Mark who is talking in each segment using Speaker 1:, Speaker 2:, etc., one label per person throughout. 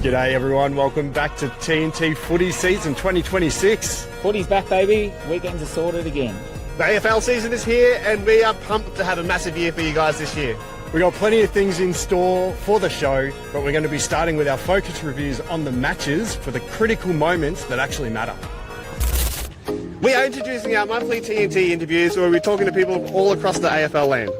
Speaker 1: G'day everyone, welcome back to TNT Footy season 2026.
Speaker 2: Footy's back, baby. Weekends are sorted again.
Speaker 3: The AFL season is here and we are pumped to have a massive year for you guys this year.
Speaker 1: We've got plenty of things in store for the show, but we're going to be starting with our focus reviews on the matches for the critical moments that actually matter.
Speaker 3: We are introducing our monthly TNT interviews where we're talking to people all across the AFL land.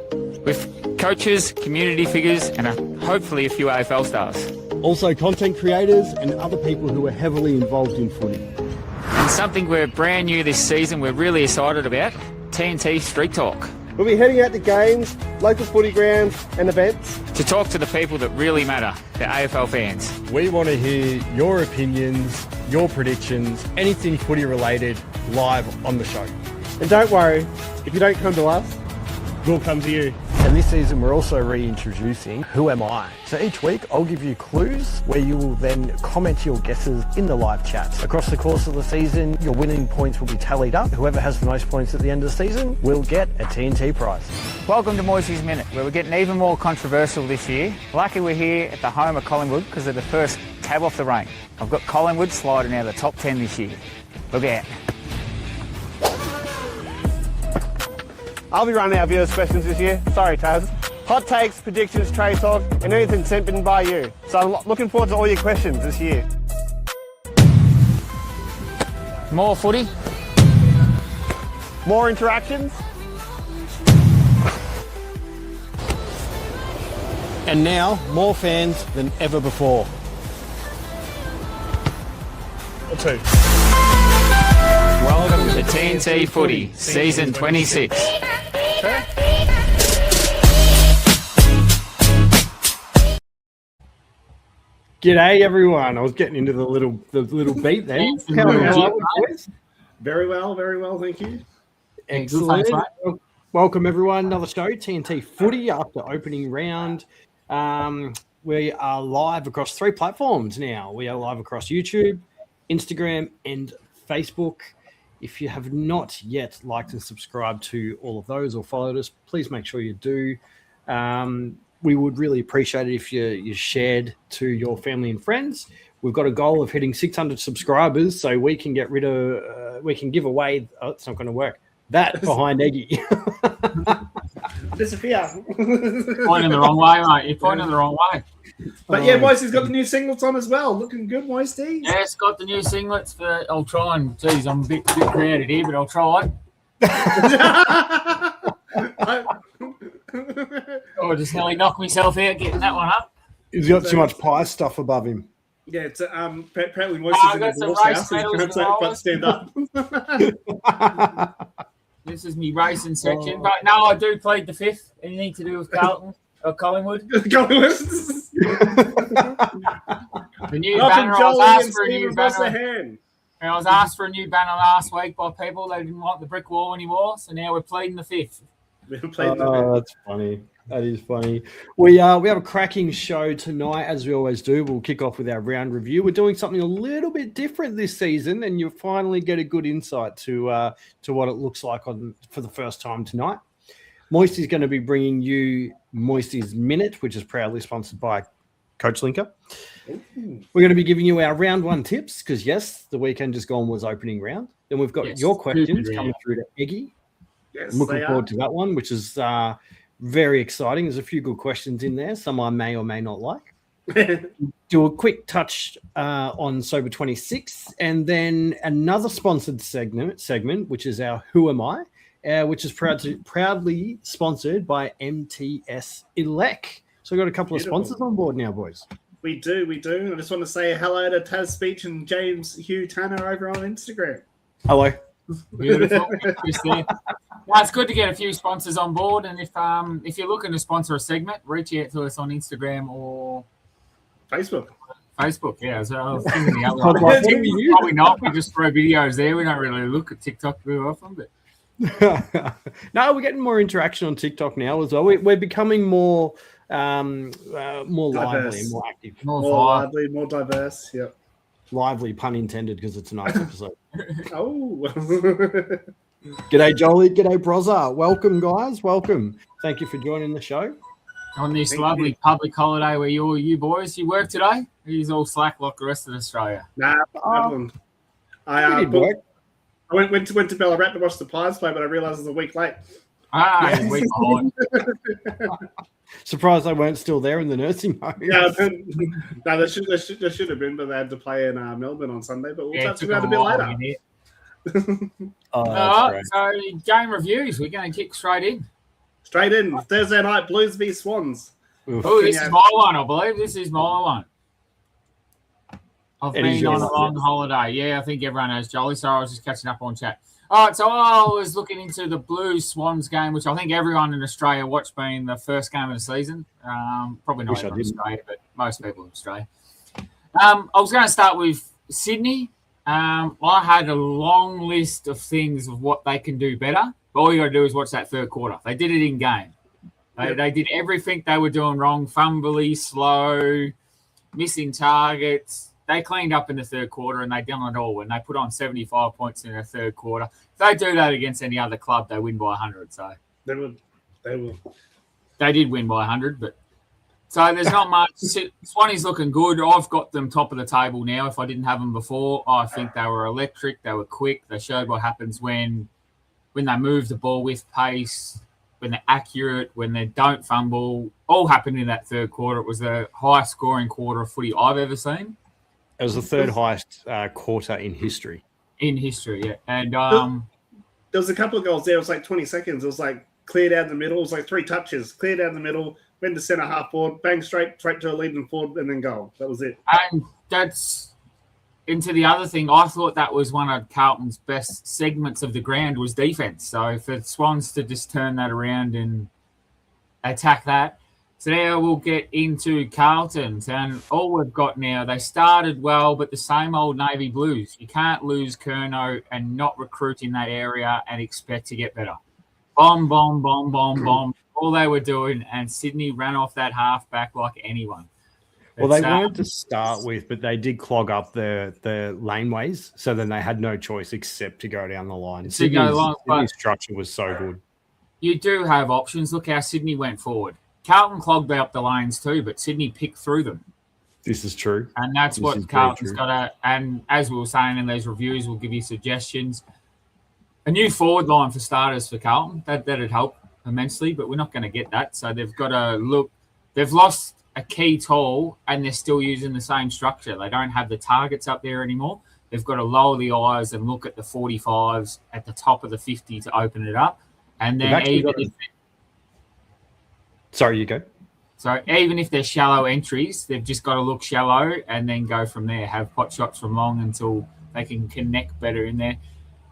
Speaker 2: With coaches, community figures, and hopefully a few AFL stars.
Speaker 1: Also content creators and other people who are heavily involved in footy.
Speaker 2: And something we're brand new this season we're really excited about, TNT Street Talk.
Speaker 3: We'll be heading out to games, local footy grounds and events.
Speaker 2: To talk to the people that really matter, the AFL fans.
Speaker 1: We want to hear your opinions, your predictions, anything footy related live on the show.
Speaker 3: And don't worry, if you don't come to us, we'll come to you.
Speaker 1: And this season we're also reintroducing Who Am I? So each week I'll give you clues where you will then comment your guesses in the live chat. Across the course of the season, your winning points will be tallied up. Whoever has the most points at the end of the season will get a TNT prize.
Speaker 2: Welcome to Moistys Minute, where we're getting even more controversial this year. Lucky we're here at the home of Collingwood because they're the first tab off the rank. I've got Collingwood sliding out of the top 10 this year. Look out.
Speaker 3: I'll be running our viewers' questions this year. Sorry, Taz. Hot takes, predictions, trade talk, and anything sent in by you. So I'm looking forward to all your questions this year.
Speaker 2: More footy.
Speaker 3: More interactions.
Speaker 1: And now, more fans than ever before.
Speaker 3: Or two.
Speaker 2: Welcome to TNT Footy, season 26.
Speaker 1: G'day everyone. I was getting into the little beat there. How are you, boys?
Speaker 3: Very well, thank you.
Speaker 1: Excellent. Welcome everyone. Another show, TNT Footy after opening round. We are live across 3 platforms now. We are live across YouTube, Instagram, and Facebook. If you have not yet liked and subscribed to all of those or followed us, please make sure you do. We would really appreciate it if you shared to your family and friends. We've got a goal of hitting 600 subscribers so we can get rid of, we can give away, it's not going to work, that behind Egi.
Speaker 3: Disappear.
Speaker 4: Pointing the wrong way, mate. You're pointing the wrong way.
Speaker 3: But yeah, Moisty's got the new singlets on as well. Looking good, Moisty.
Speaker 4: Yeah, it's got the new singlets for. I'll try and. Geez, I'm a bit creative here, but I'll try. Oh, just nearly knocked myself out getting that one up.
Speaker 1: He's got too much pie stuff above him.
Speaker 3: Yeah, it's apparently Moisty's in the Wolves house. Stand up.
Speaker 4: This is me racing section, but no, I do plead the fifth. Anything to do with Carlton or Collingwood?
Speaker 3: The
Speaker 4: new banner. I was asked for a new banner. I was asked for a new banner last week by people. They didn't want the brick wall anymore, so now we're pleading the fifth.
Speaker 1: That's funny. That is funny. We have a cracking show tonight, as we always do. We'll kick off with our round review. We're doing something a little bit different this season, and you'll finally get a good insight to what it looks like for the first time tonight. Moisty's going to be bringing you Moisty's Minute, which is proudly sponsored by CoachLinker. We're going to be giving you our round 1 tips because, yes, the weekend just gone was opening round. Then we've got your questions coming through to Egi.
Speaker 3: Yes,
Speaker 1: I'm looking forward to that one, which is very exciting. There's a few good questions in there. Some I may or may not like. Do a quick touch on Sober 26, and then another sponsored segment, which is our Who Am I, which is proudly sponsored by MTS Elec. So we've got a couple of sponsors on board now, boys.
Speaker 3: We do. I just want to say hello to Taz Speech and James Hugh Tanner over on Instagram.
Speaker 1: Hello.
Speaker 4: Beautiful. It's good to get a few sponsors on board, and if you're looking to sponsor a segment, reach out to us on Instagram or
Speaker 3: Facebook.
Speaker 4: Yeah. So I was thinking the other one. Probably not. We just throw videos there. We don't really look at TikTok very often, but
Speaker 1: no, we're getting more interaction on TikTok now as well. We're becoming more lively and more active.
Speaker 3: More lively, more diverse. Yep.
Speaker 1: Lively, pun intended, because it's a nice episode.
Speaker 3: Oh.
Speaker 1: G'day, Jolie. G'day, Brozza. Welcome, guys. Welcome. Thank you for joining the show.
Speaker 4: on this lovely public holiday where you boys, you work today? He's all slack like the rest of Australia.
Speaker 3: Nah, I went to Ballarat to watch the Pies play, but I realised it was a week late.
Speaker 4: A week behind.
Speaker 1: Surprised they weren't still there in the nursing home.
Speaker 3: Yeah, no, they should have been, but they had to play in Melbourne on Sunday. But we'll touch about it a bit later.
Speaker 4: So game reviews. We're going to kick straight in.
Speaker 3: Thursday night, Blues v Swans.
Speaker 4: Oh, this is my one, I believe. This is my one. I've been on a long holiday. Yeah, I think everyone has, Jolly. So I was just catching up on chat. All right, so I was looking into the Blues Swans game, which I think everyone in Australia watched being the first game of the season. Probably not everyone in Australia, but most people in Australia. I was going to start with Sydney. I had a long list of things of what they can do better. But all you got to do is watch that third quarter. They did it in game. They did everything they were doing wrong, fumbly, slow, missing targets. They cleaned up in the third quarter, and they done it all. When they put on 75 points in the third quarter, if they do that against any other club, they win by 100. So
Speaker 3: they will.
Speaker 4: They did win by 100, but so there's not much. Swanee's looking good. I've got them top of the table now. If I didn't have them before, I think they were electric. They were quick. They showed what happens when they move the ball with pace, when they're accurate, when they don't fumble. All happened in that third quarter. It was the highest scoring quarter of footy I've ever seen.
Speaker 1: It was the third highest quarter in history.
Speaker 4: In history, yeah. And
Speaker 3: there was a couple of goals there. It was like 20 seconds. It was like cleared out in the middle. It was like 3 touches. Cleared out in the middle, went to centre half forward, bang straight to a leading forward, and then goal. That was it.
Speaker 4: And that's into the other thing. I thought that was one of Carlton's best segments of the ground was defence. So for Swans to just turn that around and attack that. So now we'll get into Carlton's, and all we've got now, they started well, but the same old Navy Blues. You can't lose Curnow and not recruit in that area and expect to get better. Bomb, bomb, bomb, bomb, bomb. All they were doing, and Sydney ran off that halfback like anyone.
Speaker 1: Well, they wanted to start with, but they did clog up the laneways, so then they had no choice except to go down the line. Sydney's structure was so good.
Speaker 4: You do have options. Look how Sydney went forward. Carlton clogged up the lanes too, but Sydney picked through them.
Speaker 1: This is true.
Speaker 4: And that's what Carlton's got to, and as we were saying in these reviews, we'll give you suggestions. A new forward line for starters for Carlton, that'd help immensely, but we're not going to get that. So they've got to look, they've lost a key tool and they're still using the same structure. They don't have the targets up there anymore. They've got to lower the eyes and look at the 45s at the top of the 50 to open it up. And then
Speaker 1: Sorry, you go.
Speaker 4: So even if they're shallow entries, they've just got to look shallow and then go from there. Have pot shots from long until they can connect better in there.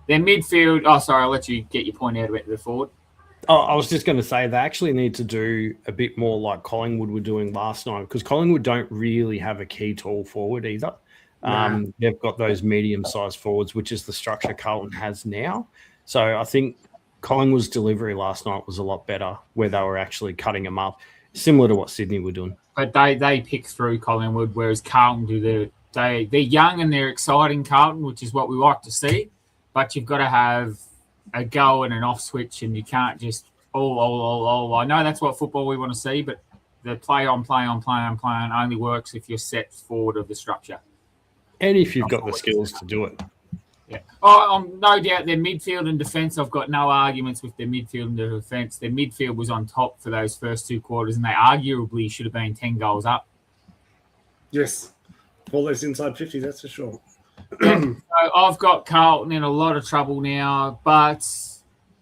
Speaker 4: Their midfield. Oh, sorry, I'll let you get your point out about the forward.
Speaker 1: Oh, I was just going to say they actually need to do a bit more like Collingwood were doing last night, because Collingwood don't really have a key tall forward either. They've got those medium-sized forwards, which is the structure Carlton has now. So I think Collingwood's delivery last night was a lot better, where they were actually cutting them up, similar to what Sydney were doing.
Speaker 4: But they pick through Collingwood, whereas Carlton do they're young and they're exciting, Carlton, which is what we like to see. But you've got to have a go and an off switch, and you can't just I know that's what football we want to see, but the play on only works if you're set forward of the structure.
Speaker 1: And if you've got the skills to do it.
Speaker 4: Yeah. No doubt their midfield and defence, I've got no arguments with their midfield and their defence. Their midfield was on top for those first 2 quarters, and they arguably should have been 10 goals up.
Speaker 3: Yes. All those inside 50, that's for sure.
Speaker 4: So I've got Carlton in a lot of trouble now, but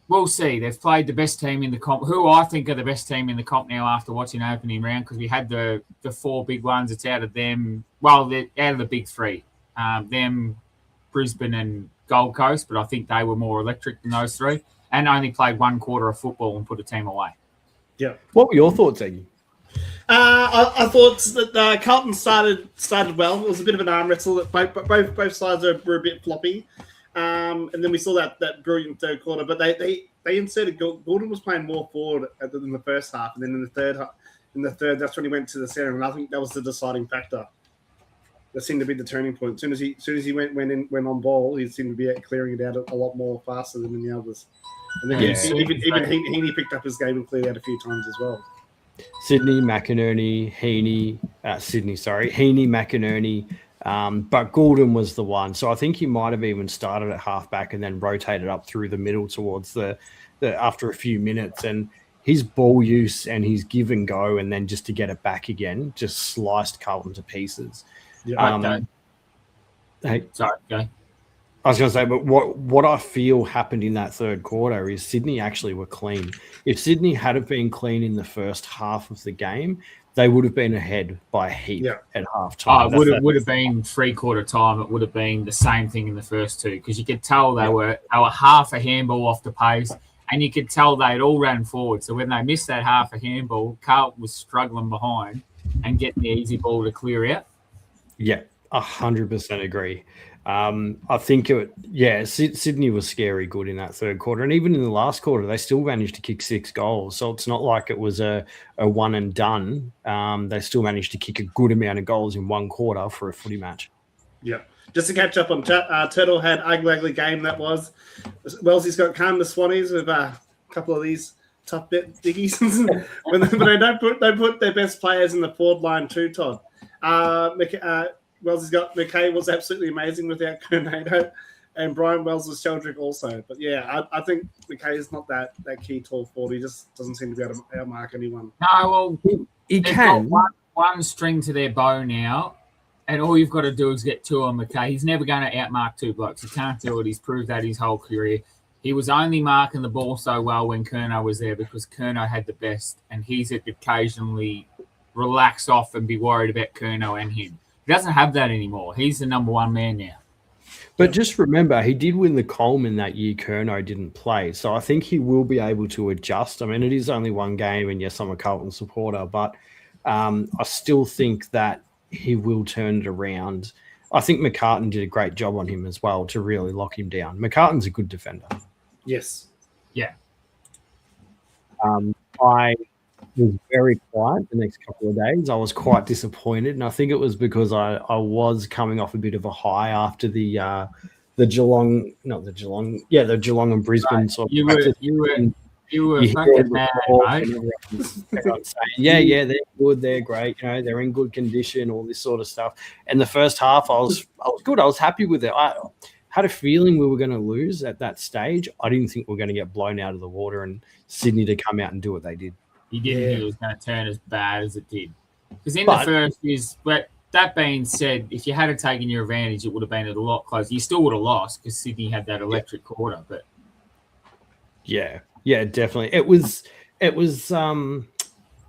Speaker 4: we'll see. They've played the best team in the comp, who I think are the best team in the comp now after watching opening round, because we had the 4 big ones. It's out of them. Well, they're out of the big 3. Them, Brisbane and Gold Coast, but I think they were more electric than those 3, and only played 1 quarter of football and put a team away.
Speaker 3: Yeah.
Speaker 1: What were your thoughts, Egi?
Speaker 3: I thought that Carlton started well. It was a bit of an arm wrestle. Both sides were a bit floppy, and then we saw that brilliant third quarter. But they inserted Gordon was playing more forward in the first half, and then in the third, that's when he went to the center, and I think that was the deciding factor. That seemed to be the turning point. As soon as he went on ball, he seemed to be clearing it out a lot more faster than the others. And then even Heaney picked up his game and cleared out a few times as well.
Speaker 1: Sydney, McInerney, Heaney, McInerney, but Gordon was the one. So I think he might have even started at halfback and then rotated up through the middle towards the after a few minutes. And his ball use and his give and go, and then just to get it back again, just sliced Carlton to pieces.
Speaker 4: Yeah,
Speaker 1: Hey,
Speaker 4: sorry, go.
Speaker 1: I was going to say, but what I feel happened in that third quarter is Sydney actually were clean. If Sydney had been clean in the first half of the game, they would have been ahead by a heap at half time.
Speaker 4: It would have been 3/4 time. It would have been the same thing in the first two, because you could tell they were half a handball off the pace, and you could tell they'd all ran forward. So when they missed that half a handball, Carlton was struggling behind and getting the easy ball to clear out.
Speaker 1: Yeah, 100% agree. I think Sydney was scary good in that third quarter. And even in the last quarter, they still managed to kick 6 goals. So it's not like it was a one and done. They still managed to kick a good amount of goals in one quarter for a footy match.
Speaker 3: Yeah. Just to catch up on chat, Turtle had ugly game that was. Wellesley's got calm the Swannies with a couple of these tough bit diggies. But they don't put their best players in the forward line too, Todd. Wellesley's got McKay was absolutely amazing without Grenado, and Brian Wells was Sheldrick also. But yeah, I think McKay is not that key tall forward. He just doesn't seem to be able to outmark anyone.
Speaker 4: No, well,
Speaker 1: he can.
Speaker 4: Got one string to their bow now, and all you've got to do is get 2 on McKay. He's never going to outmark 2 blokes. He can't do it. He's proved that his whole career. He was only marking the ball so well when Curnow was there because Curnow had the best, and he's occasionally relax off and be worried about Curnow and him. He doesn't have that anymore. He's the number one man now.
Speaker 1: But just remember, he did win the Coleman that year. Curnow didn't play. So I think he will be able to adjust. I mean, it is only one game, and yes, I'm a Carlton supporter, but I still think that he will turn it around. I think McCartan did a great job on him as well to really lock him down. McCartan's a good defender.
Speaker 3: Yes.
Speaker 4: Yeah.
Speaker 1: I was very quiet the next couple of days. I was quite disappointed, and I think it was because I was coming off a bit of a high after the Geelong and Brisbane
Speaker 4: right.
Speaker 1: sort of.
Speaker 4: You were fucking mad, mate.
Speaker 1: Yeah, they're good, they're great, they're in good condition, all this sort of stuff. And the first half, I was good. I was happy with it. I had a feeling we were going to lose at that stage. I didn't think we were going to get blown out of the water and Sydney to come out and do what they did.
Speaker 4: You didn't think it was going to turn as bad as it did. Because in the first is, but that being said, if you had taken your advantage, it would have been a lot closer. You still would have lost because Sydney had that electric quarter. But
Speaker 1: yeah, definitely. It was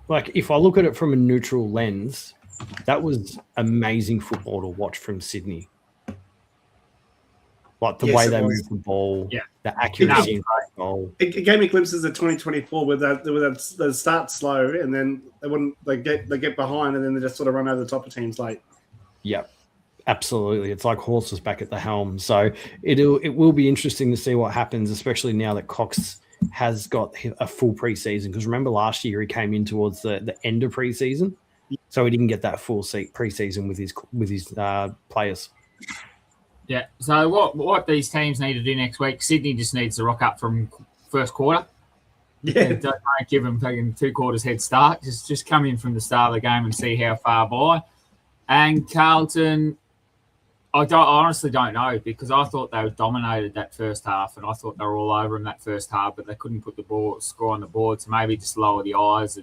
Speaker 1: like, if I look at it from a neutral lens, that was amazing football to watch from Sydney. Like the way they moved the ball, the accuracy in the goal.
Speaker 3: It gave me glimpses of 2024 where they start slow and then they get behind and then they just sort of run over the top of teams late.
Speaker 1: Yep, absolutely. It's like horses back at the helm. So it will be interesting to see what happens, especially now that Cox has got a full preseason. Because remember last year he came in towards the end of preseason, so he didn't get that full preseason with his players.
Speaker 4: Yeah, so what these teams need to do next week, Sydney just needs to rock up from first quarter. Yeah. Don't give them taking 2 quarters head start. Just come in from the start of the game and see how far by. And Carlton, I honestly don't know, because I thought they dominated that first half and I thought they were all over them that first half, but they couldn't put the score on the board, so maybe just lower the eyes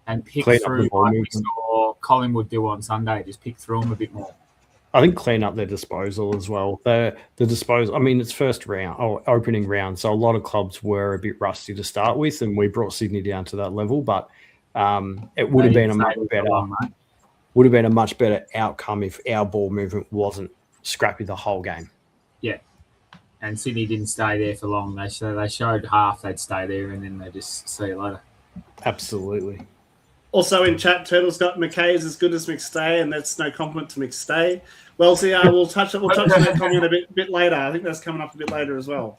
Speaker 4: and pick through like we saw Collingwood do on Sunday, just pick through them a bit more.
Speaker 1: I think clean up their disposal as well. The disposal, I mean, it's opening round, so a lot of clubs were a bit rusty to start with, and we brought Sydney down to that level. But it would have been a much better outcome if our ball movement wasn't scrappy the whole game.
Speaker 4: Yeah, and Sydney didn't stay there for long. They showed half they'd stay there, and then they just see you later.
Speaker 1: Absolutely.
Speaker 3: Also in chat, Turtle's got McKay is as good as McStay, and that's no compliment to McStay. Well, see, we'll touch on that comment a bit later. I think that's coming up a bit later as well.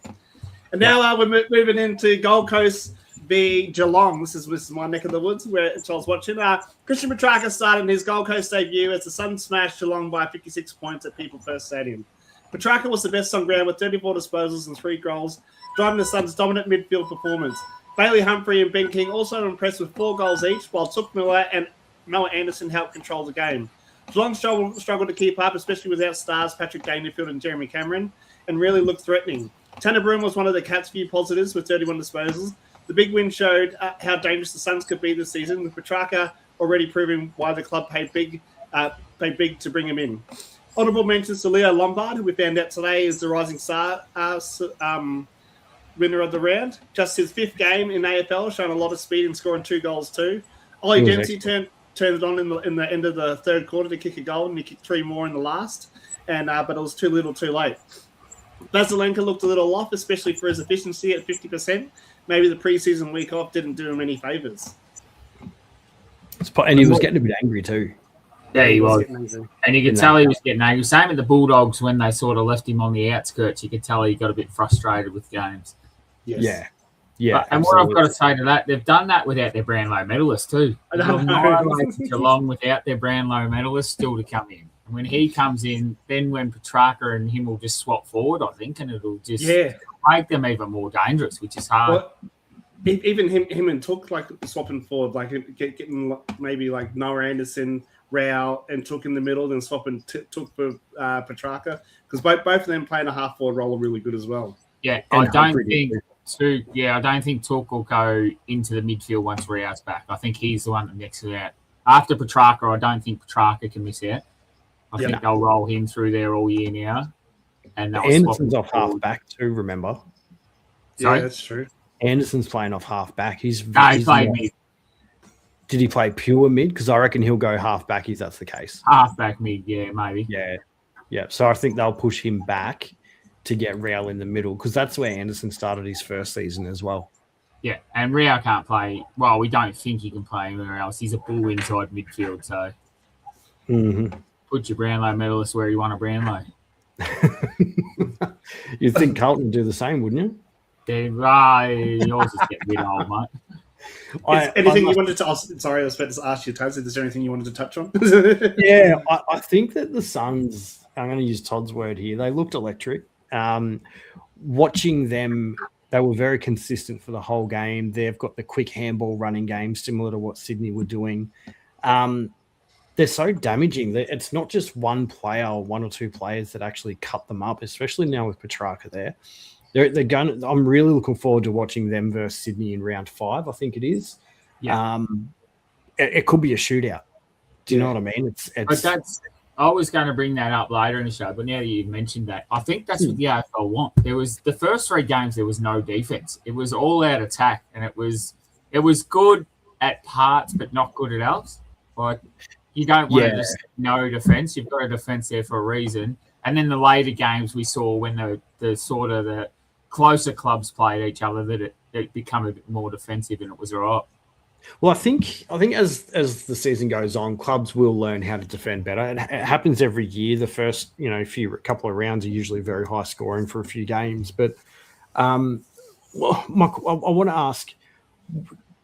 Speaker 3: And now we're moving into Gold Coast v Geelong. This is my neck of the woods where I was watching. Christian Petrarca started his Gold Coast debut as the Suns smashed Geelong by 56 points at People First Stadium. Petrarca was the best on ground with 34 disposals and 3 goals, driving the Suns' dominant midfield performance. Bailey Humphrey and Ben King also impressed with 4 goals each, while Took Miller and Noah Anderson helped control the game. Geelong struggled to keep up, especially without stars Patrick Dangerfield and Jeremy Cameron, and really looked threatening. Tanner Broom was one of the Cats' few positives with 31 disposals. The big win showed how dangerous the Suns could be this season, with Petrarca already proving why the club paid big to bring him in. Honourable mentions to Leo Lombard, who we found out today is the Rising Star winner of the round. Just his 5th game in AFL, showing a lot of speed and scoring 2 goals too. Ollie Dempsey turned it on in the end of the third quarter to kick a goal, and he kicked 3 more in the last, but it was too little too late. Vasilenko looked a little off, especially for his efficiency at 50%. Maybe the preseason week off didn't do him any favours.
Speaker 1: And he was getting a bit angry too.
Speaker 4: Yeah, he was. And you could tell he was getting angry. Same with the Bulldogs when they sort of left him on the outskirts. You could tell he got a bit frustrated with games.
Speaker 1: Yes. Yeah.
Speaker 4: And what I've got to say to that, they've done that without their Brownlow medalist too. Geelong without their Brownlow medalist still to come in. And when he comes in, then when Petrarca and him will just swap forward, I think, and it'll just make them even more dangerous, which is hard.
Speaker 3: Well, even him and Took, like, swapping forward, like getting maybe like Noah Anderson, Rao, and Took in the middle, then swapping Took for Petrarca, because both of them playing a half forward role are really good as well.
Speaker 4: Yeah, I don't think Took will go into the midfield once Rao's back. I think he's the one that mixes out. After Petrarca, I don't think Petrarca can miss out. I think they'll roll him through there all year now. And
Speaker 1: Anderson's off half back too, remember?
Speaker 3: Sorry? Yeah, that's true.
Speaker 1: Anderson's playing off half back.
Speaker 4: He played mid.
Speaker 1: Did he play pure mid? Because I reckon he'll go half back if that's the case.
Speaker 4: Half back mid, yeah, maybe.
Speaker 1: Yeah. So I think they'll push him back to get Rao in the middle, because that's where Anderson started his first season as well.
Speaker 4: Yeah, and Rao can't play. Well, we don't think he can play anywhere else. He's a bull inside midfield, so put your Brownlow medalist where you want a Brownlow.
Speaker 1: You'd think Carlton would do the same, wouldn't you?
Speaker 4: Yeah, yours is getting a bit old, mate.
Speaker 3: Anything you wanted to ask? Sorry, I was about to ask you, Taz. Is there anything you wanted to touch on?
Speaker 1: I think that the Suns, I'm going to use Todd's word here, they looked electric. Watching them, they were very consistent for the whole game. They've got the quick handball running game, similar to what Sydney were doing. They're so damaging. It's not just one player or 1 or 2 players that actually cut them up, especially now with Petrarca there. They're going. I'm really looking forward to watching them versus Sydney in round 5. I think it is. Yeah. It could be a shootout. Do you know what I mean?
Speaker 4: I was going to bring that up later in the show, but now that you've mentioned that, I think that's what the AFL want. There was the first 3 games, there was no defense. It was all out attack, and it was good at parts, but not good at else. Like, you don't want to just no defense. You've got a defense there for a reason. And then the later games we saw when the sort of the closer clubs played each other, that it become a bit more defensive, and it was all right.
Speaker 1: Well, I think as the season goes on, clubs will learn how to defend better. It happens every year. The first couple of rounds are usually very high scoring for a few games. But Michael, I want to ask,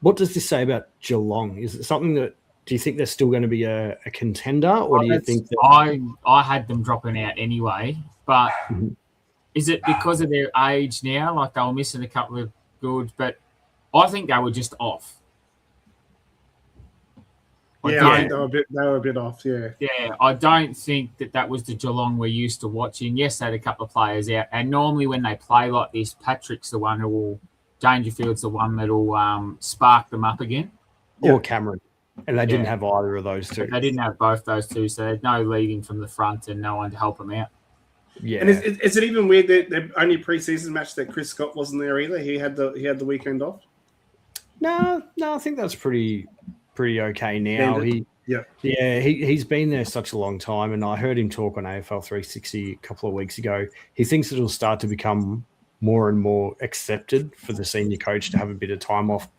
Speaker 1: what does this say about Geelong? Is it something that, do you think they're still going to be a contender, or do you think that
Speaker 4: I had them dropping out anyway? But is it because of their age now? Like, they were missing a couple of goods, but I think they were just off.
Speaker 3: I think they were a bit off, yeah.
Speaker 4: Yeah, I don't think that was the Geelong we're used to watching. Yes, they had a couple of players out. And normally when they play like this, Patrick's the one Dangerfield's the one that will spark them up again.
Speaker 1: Or Cameron. And they didn't have either of those two.
Speaker 4: They didn't have both those two, so they had no leading from the front and no one to help them out.
Speaker 3: Yeah. And is it even weird that the only preseason match that Chris Scott wasn't there either? He had the weekend off?
Speaker 1: No, I think that's pretty okay now. He's been there such a long time, and I heard him talk on AFL 360 a couple of weeks ago. He thinks it'll start to become more and more accepted for the senior coach to have a bit of time off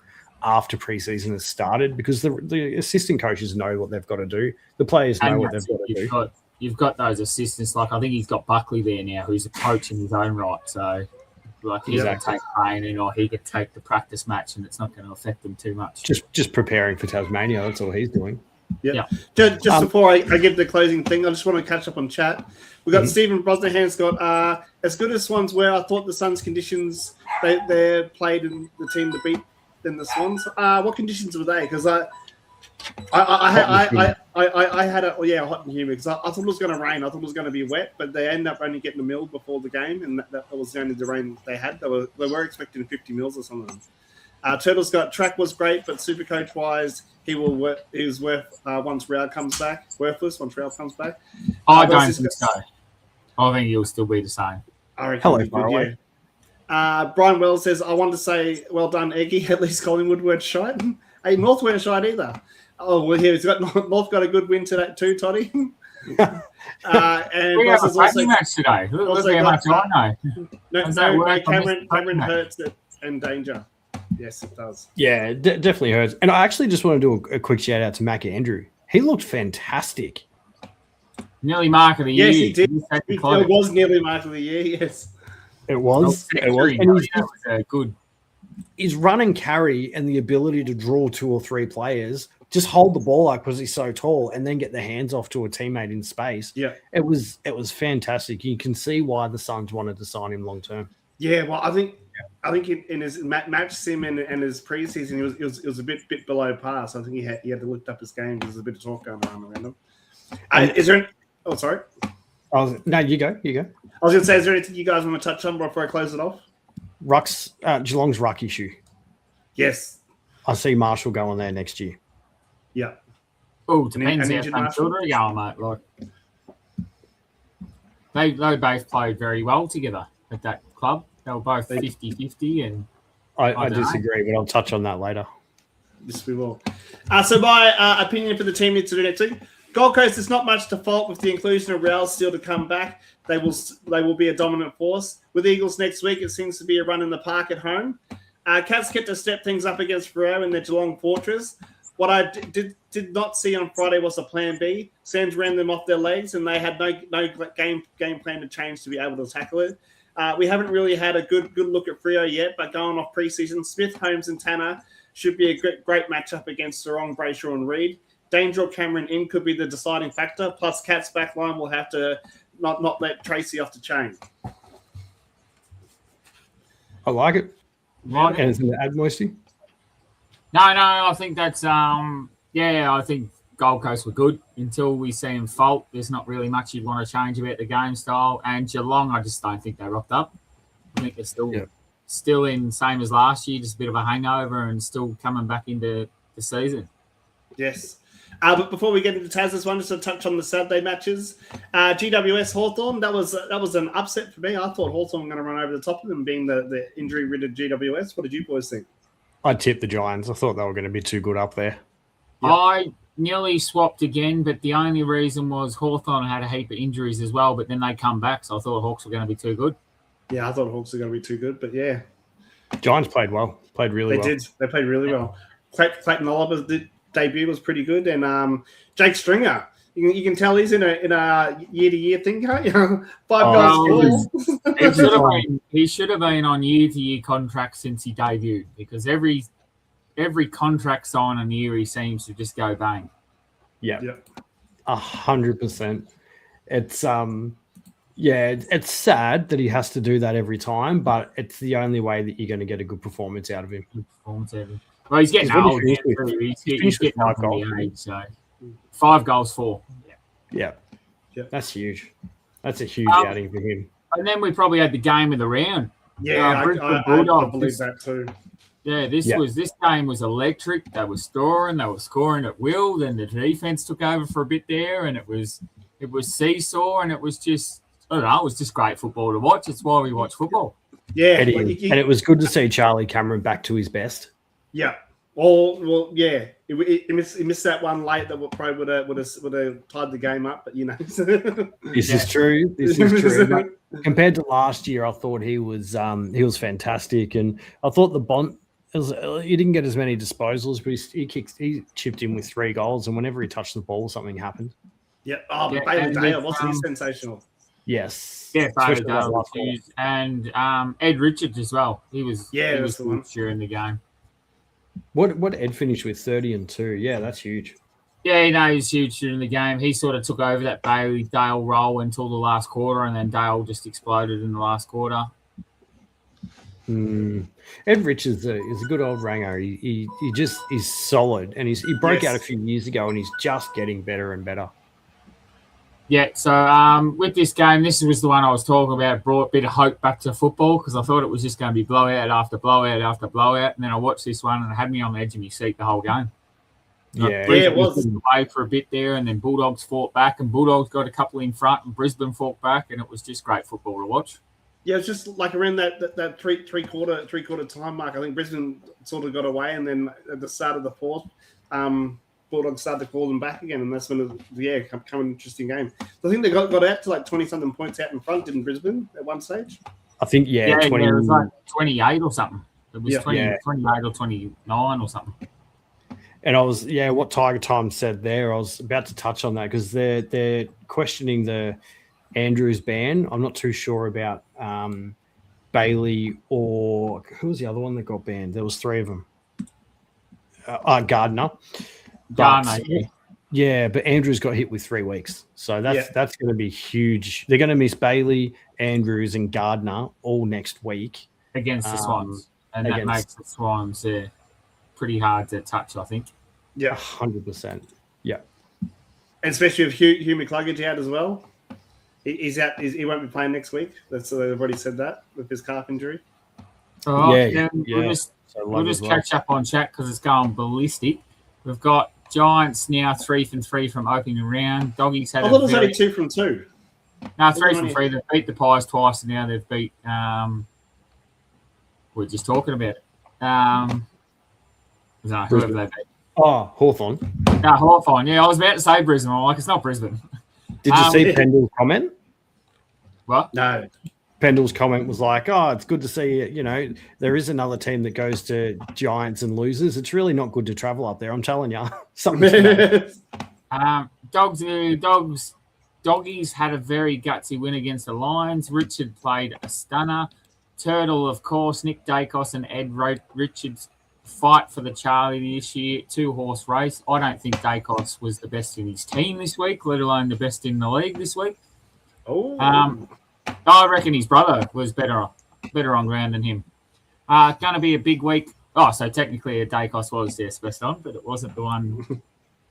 Speaker 1: after preseason has started, because the assistant coaches know what they've got to do. The players know what they've got to do.
Speaker 4: You've got those assistants. Like, I think he's got Buckley there now, who's a coach in his own right. So, like, he's going to take training, or he could take the practice match, and it's not going to affect them too much.
Speaker 1: Just preparing for Tasmania. That's all he's doing.
Speaker 3: Yeah. Just before I give the closing thing, I just want to catch up on chat. We've got Stephen Brosnahan's got, as good as Swans were, I thought the Suns' conditions they played in the team to beat than the Swans. What conditions were they? Because I had hot and humid because I thought it was going to rain. I thought it was going to be wet, but they ended up only getting a mil before the game, and that was the only rain they had. They were expecting 50 mils or something. Turtles got track was great, but super coach wise, he was worth once Rao comes back. Worthless once Rao comes back.
Speaker 4: I don't think so. I think he'll still be the same.
Speaker 3: Hello, Brian Wells says, I want to say, well done, Egi. At least Collingwood weren't shite. Hey, North weren't shite either. Oh, well, he's got North got a good win today too, Toddy. And
Speaker 4: we have a fighting match today. Look how much I know.
Speaker 3: Cameron hurts it and danger. Yes, it does.
Speaker 1: Yeah, definitely hurts. And I actually just want to do a quick shout out to Mac Andrew. He looked fantastic.
Speaker 4: Nearly mark of the year.
Speaker 3: Yes, he did. It was nearly mark of the year, yes.
Speaker 1: It was.
Speaker 4: It was. And that was good.
Speaker 1: His run and carry and the ability to draw 2 or 3 players, just hold the ball up because he's so tall and then get the hands off to a teammate in space.
Speaker 3: Yeah.
Speaker 1: It was fantastic. You can see why the Suns wanted to sign him long term.
Speaker 3: Yeah, well, I think in his match sim and his preseason, he was a bit below par. So I think he had to lift up his game because there's a bit of talk going around him. Is there? Oh, sorry.
Speaker 1: No, you go.
Speaker 3: I was going to say, is there anything you guys want to touch on before I close it off?
Speaker 1: Geelong's ruck issue.
Speaker 3: Yes.
Speaker 1: I see Marshall going there next year.
Speaker 3: Yeah.
Speaker 4: Oh, depends how St Kilda are going, mate. Like, they both played very well together at that club. They were both 50-50. And
Speaker 1: I disagree, but I'll touch on that later.
Speaker 3: Yes, we will. So my opinion for the team needs to do next week. Gold Coast is not much to fault with the inclusion of Rouse still to come back. They will be a dominant force. With Eagles next week, it seems to be a run in the park at home. Cats get to step things up against Freo in the Geelong Fortress. What I did not see on Friday was a plan B. Sands ran them off their legs, and they had no game plan to change to be able to tackle it. We haven't really had a good look at Freo yet, but going off preseason, Smith, Holmes, and Tanner should be a great matchup against Sarong, Brayshaw, and Reid. Danger or Cameron in could be the deciding factor. Plus, Cats back line will have to not let Tracy off the chain.
Speaker 1: I like it.
Speaker 4: Right.
Speaker 1: Anything to add, Moisty?
Speaker 4: No, I think that's I think Gold Coast were good until we see them fault. There's not really much you'd want to change about the game style. And Geelong, I just don't think they rocked up. I think they're still in same as last year, just a bit of a hangover and still coming back into the season.
Speaker 3: Yes. But before we get into Taz's one, just to touch on the Saturday matches. GWS Hawthorn, that was an upset for me. I thought Hawthorn were going to run over the top of them, being the injury-ridden GWS. What did you boys think?
Speaker 1: I tipped the Giants. I thought they were going to be too good up there.
Speaker 4: Yep. I nearly swapped again, but the only reason was Hawthorn had a heap of injuries as well, but then they come back, so I thought Hawks were going to be too good.
Speaker 3: Yeah, I thought Hawks were going to be too good, but yeah.
Speaker 1: Giants played well. Played really well.
Speaker 3: They did. They played really well. Clayton Oliver's debut was pretty good, and Jake Stringer, you can tell he's in a year-to-year thing, can't you? 5 goals.
Speaker 4: He should have been on year-to-year contract since he debuted, because every contract sign on year he seems to just go bang.
Speaker 1: Yeah, 100%. It's it's sad that he has to do that every time, but it's the only way that you're going to get a good performance out of him.
Speaker 4: Well, he's getting old. He's getting 5 goals. Age, so 5 goals, 4.
Speaker 1: Yeah. That's huge. That's a huge outing for him.
Speaker 4: And then we probably had the game of the round.
Speaker 3: Yeah, I believe that too.
Speaker 4: Yeah, this game was electric. They were scoring at will. Then the defense took over for a bit there, and it was seesaw, and it was just it was just great football to watch. It's why we watch football.
Speaker 3: Yeah,
Speaker 1: and it was good to see Charlie Cameron back to his best.
Speaker 3: Yeah. Well, yeah. He missed that one late that probably would have tied the game up, but you know.
Speaker 1: This is true. This is true. Compared to last year, I thought he was fantastic, and I thought he didn't get as many disposals, but he chipped in with 3 goals, and whenever he touched the ball, something happened.
Speaker 3: Yeah. Oh, but Bailey Dale, wasn't he sensational?
Speaker 1: Yes.
Speaker 4: Yeah, Bailey Dale was huge, and Ed Richards as well. He was good during the game.
Speaker 1: What Ed finished with 30 and 2. Yeah, that's huge.
Speaker 4: Yeah, he's huge during the game. He sort of took over that Bailey Dale role until the last quarter, and then Dale just exploded in the last quarter.
Speaker 1: Ed Richards is a good old ranger. He just is solid, and he broke out a few years ago, and he's just getting better and better.
Speaker 4: Yeah, so with this game, this was the one I was talking about, brought a bit of hope back to football because I thought it was just going to be blowout after blowout after blowout, and then I watched this one and it had me on the edge of my seat the whole game.
Speaker 3: It was
Speaker 4: away for a bit there, and then Bulldogs fought back, and Bulldogs got a couple in front, and Brisbane fought back, and it was just great football to watch.
Speaker 3: Yeah, it's just like around that three quarter time mark. I think Brisbane sort of got away, and then at the start of the fourth, Bulldogs started to call them back again, and that's when it became an interesting game. So I think they got out to like 20-something points out in front, didn't Brisbane at one stage?
Speaker 1: I think 20.
Speaker 4: It was like 28 or something. It was 28 or 29 or something.
Speaker 1: And I was what Tiger Time said there. I was about to touch on that because they're questioning the Andrews ban. I'm not too sure about Bailey or who was the other one that got banned. There was three of them. Gardner. But Andrews got hit with 3 weeks, so that's going to be huge. They're going to miss Bailey, Andrews, and Gardner all next week
Speaker 4: against the Swans, and that makes the Swans pretty hard to touch, I think.
Speaker 3: Yeah,
Speaker 1: 100%. Yeah,
Speaker 3: and especially with Hugh McCluggage out as well. He's out. He won't be playing next week. They've already said that with his calf injury.
Speaker 4: We'll just catch up on chat because it's going ballistic. We've got Giants now 3-3 from opening round. Doggies had.
Speaker 3: I thought it was only 2 from 2.
Speaker 4: No, 3 from 3. They've beat the Pies twice, and now they've beat. We're just talking about it. Whoever they beat.
Speaker 1: Oh, Hawthorn.
Speaker 4: No, Hawthorn. Yeah, I was about to say Brisbane. I'm like, it's not Brisbane.
Speaker 1: Did you see Pendle's comment?
Speaker 4: What?
Speaker 3: No.
Speaker 1: Pendle's comment was like, "Oh, it's good to see. There is another team that goes to Giants and loses. It's really not good to travel up there. I'm telling you, something."
Speaker 4: Doggies had a very gutsy win against the Lions. Richard played a stunner. Turtle, of course, Nick Dacos and Ed Richards fight for the Charlie this year. 2-horse race. I don't think Dacos was the best in his team this week, let alone the best in the league this week. I reckon his brother was better on ground than him. Going to be a big week. Oh, so technically Dacos was their best on, but it wasn't the one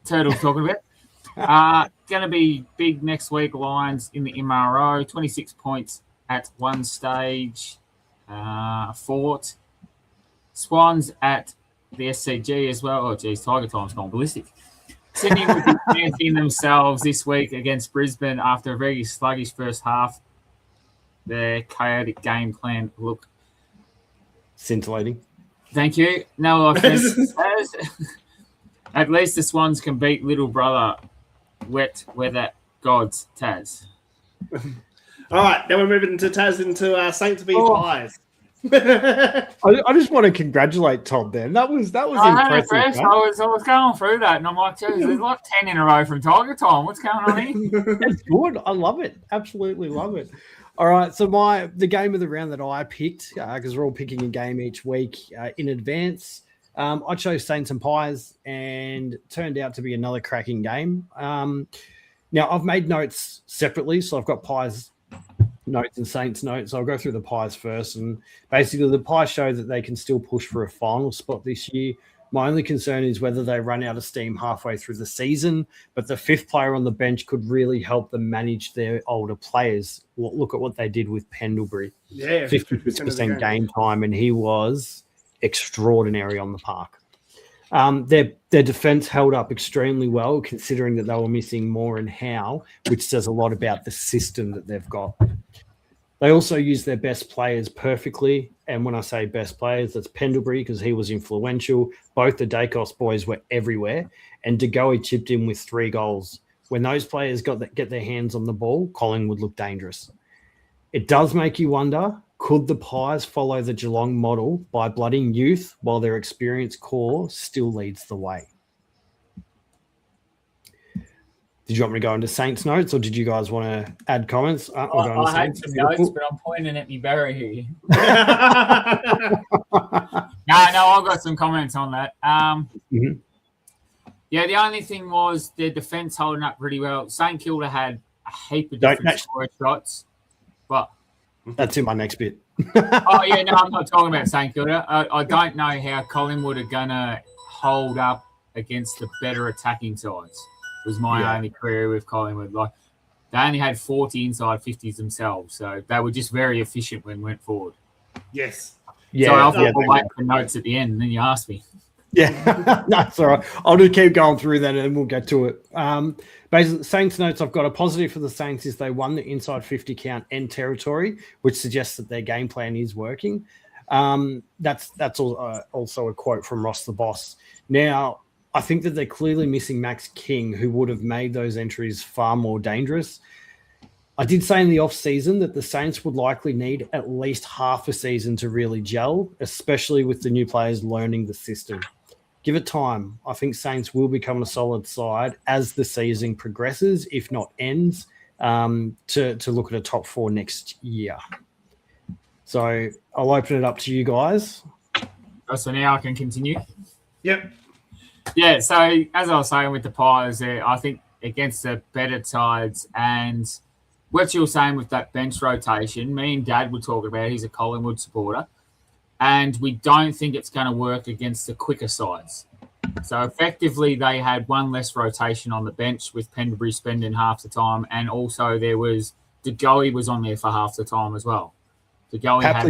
Speaker 4: Turtle talking about. Going to be big next week. Lions in the MRO, 26 points at one stage. Fort. Swans at the SCG as well. Oh, geez, Tiger Time's gone ballistic. Sydney will be fancying themselves this week against Brisbane after a very sluggish first half. Their chaotic game plan look
Speaker 1: scintillating.
Speaker 4: Thank you. No offense. At least the Swans can beat little brother wet weather gods Taz.
Speaker 3: All right, now we're moving into Taz into Saints v Pies.
Speaker 1: I just want to congratulate Todd there. That was impressive.
Speaker 4: I was going through that, and I'm like, geez, there's like 10 in a row from Tiger Time. What's going on here?
Speaker 1: That's good. I love it. Absolutely love it. All right, so the game of the round that I picked, because we're all picking a game each week in advance, I chose Saints and Pies, and it turned out to be another cracking game. Now, I've made notes separately, so I've got Pies notes and Saints notes. I'll go through the Pies first, and basically the Pies show that they can still push for a final spot this year. My only concern is whether they run out of steam halfway through the season, but the 5th player on the bench could really help them manage their older players. Look at what they did with Pendlebury.
Speaker 3: Yeah,
Speaker 1: 50% game time, and he was extraordinary on the park. Their defense held up extremely well, considering that they were missing Moore and Howe, which says a lot about the system that they've got. They also used their best players perfectly. And when I say best players, that's Pendlebury because he was influential. Both the Dacos boys were everywhere. And De Goey chipped in with 3 goals. When those players get their hands on the ball, Collingwood looked dangerous. It does make you wonder, could the Pies follow the Geelong model by blooding youth while their experienced core still leads the way? Did you want me to go into Saints notes, or did you guys want to add comments?
Speaker 4: I had some notes, but I'm pointing at me Barry here. No, I've got some comments on that. Yeah, the only thing was their defence holding up pretty well. St Kilda had a heap of different score shots. But
Speaker 1: that's in my next bit.
Speaker 4: Oh, yeah, no, I'm not talking about St Kilda. I don't know how Collingwood are going to hold up against the better attacking sides, was my only query with Collingwood. Like, they only had 40 inside 50s themselves, so they were just very efficient when went forward.
Speaker 3: Yes.
Speaker 4: So I thought we'll wait for notes at the end, and then you asked me.
Speaker 1: Yeah, that's all right. I'll just keep going through that and we'll get to it. Basically, Saints notes, I've got a positive for the Saints is they won the inside 50 count and territory, which suggests that their game plan is working. That's also a quote from Ross the Boss. Now, I think that they're clearly missing Max King, who would have made those entries far more dangerous. I did say in the off-season that the Saints would likely need at least half a season to really gel, especially with the new players learning the system. Give it time. I think Saints will become a solid side as the season progresses, if not ends, to look at a top 4 next year. So I'll open it up to you guys.
Speaker 4: So now I can continue?
Speaker 3: Yep.
Speaker 4: Yeah, so as I was saying with the Pies there, I think against the better sides and what you were saying with that bench rotation, me and Dad were talking about, he's a Collingwood supporter, and we don't think it's going to work against the quicker sides. So effectively, they had one less rotation on the bench with Pendlebury spending half the time, and also there was Egi was on there for half the time as well. Egi had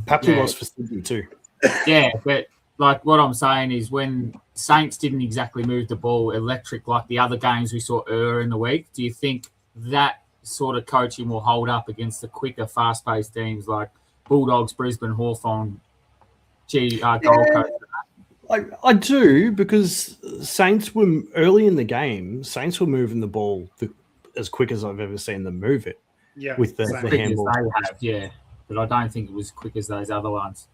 Speaker 1: Papley was for Sydney too.
Speaker 4: Yeah, but like what I'm saying is when Saints didn't exactly move the ball electric like the other games we saw earlier in the week, do you think that sort of coaching will hold up against the quicker, fast-paced teams like Bulldogs, Brisbane, Hawthorn, Gold Coast?
Speaker 1: I do, because Saints were early in the game. Saints were moving the ball as quick as I've ever seen them move it.
Speaker 3: Yeah,
Speaker 1: with the handball.
Speaker 4: But I don't think it was as quick as those other ones.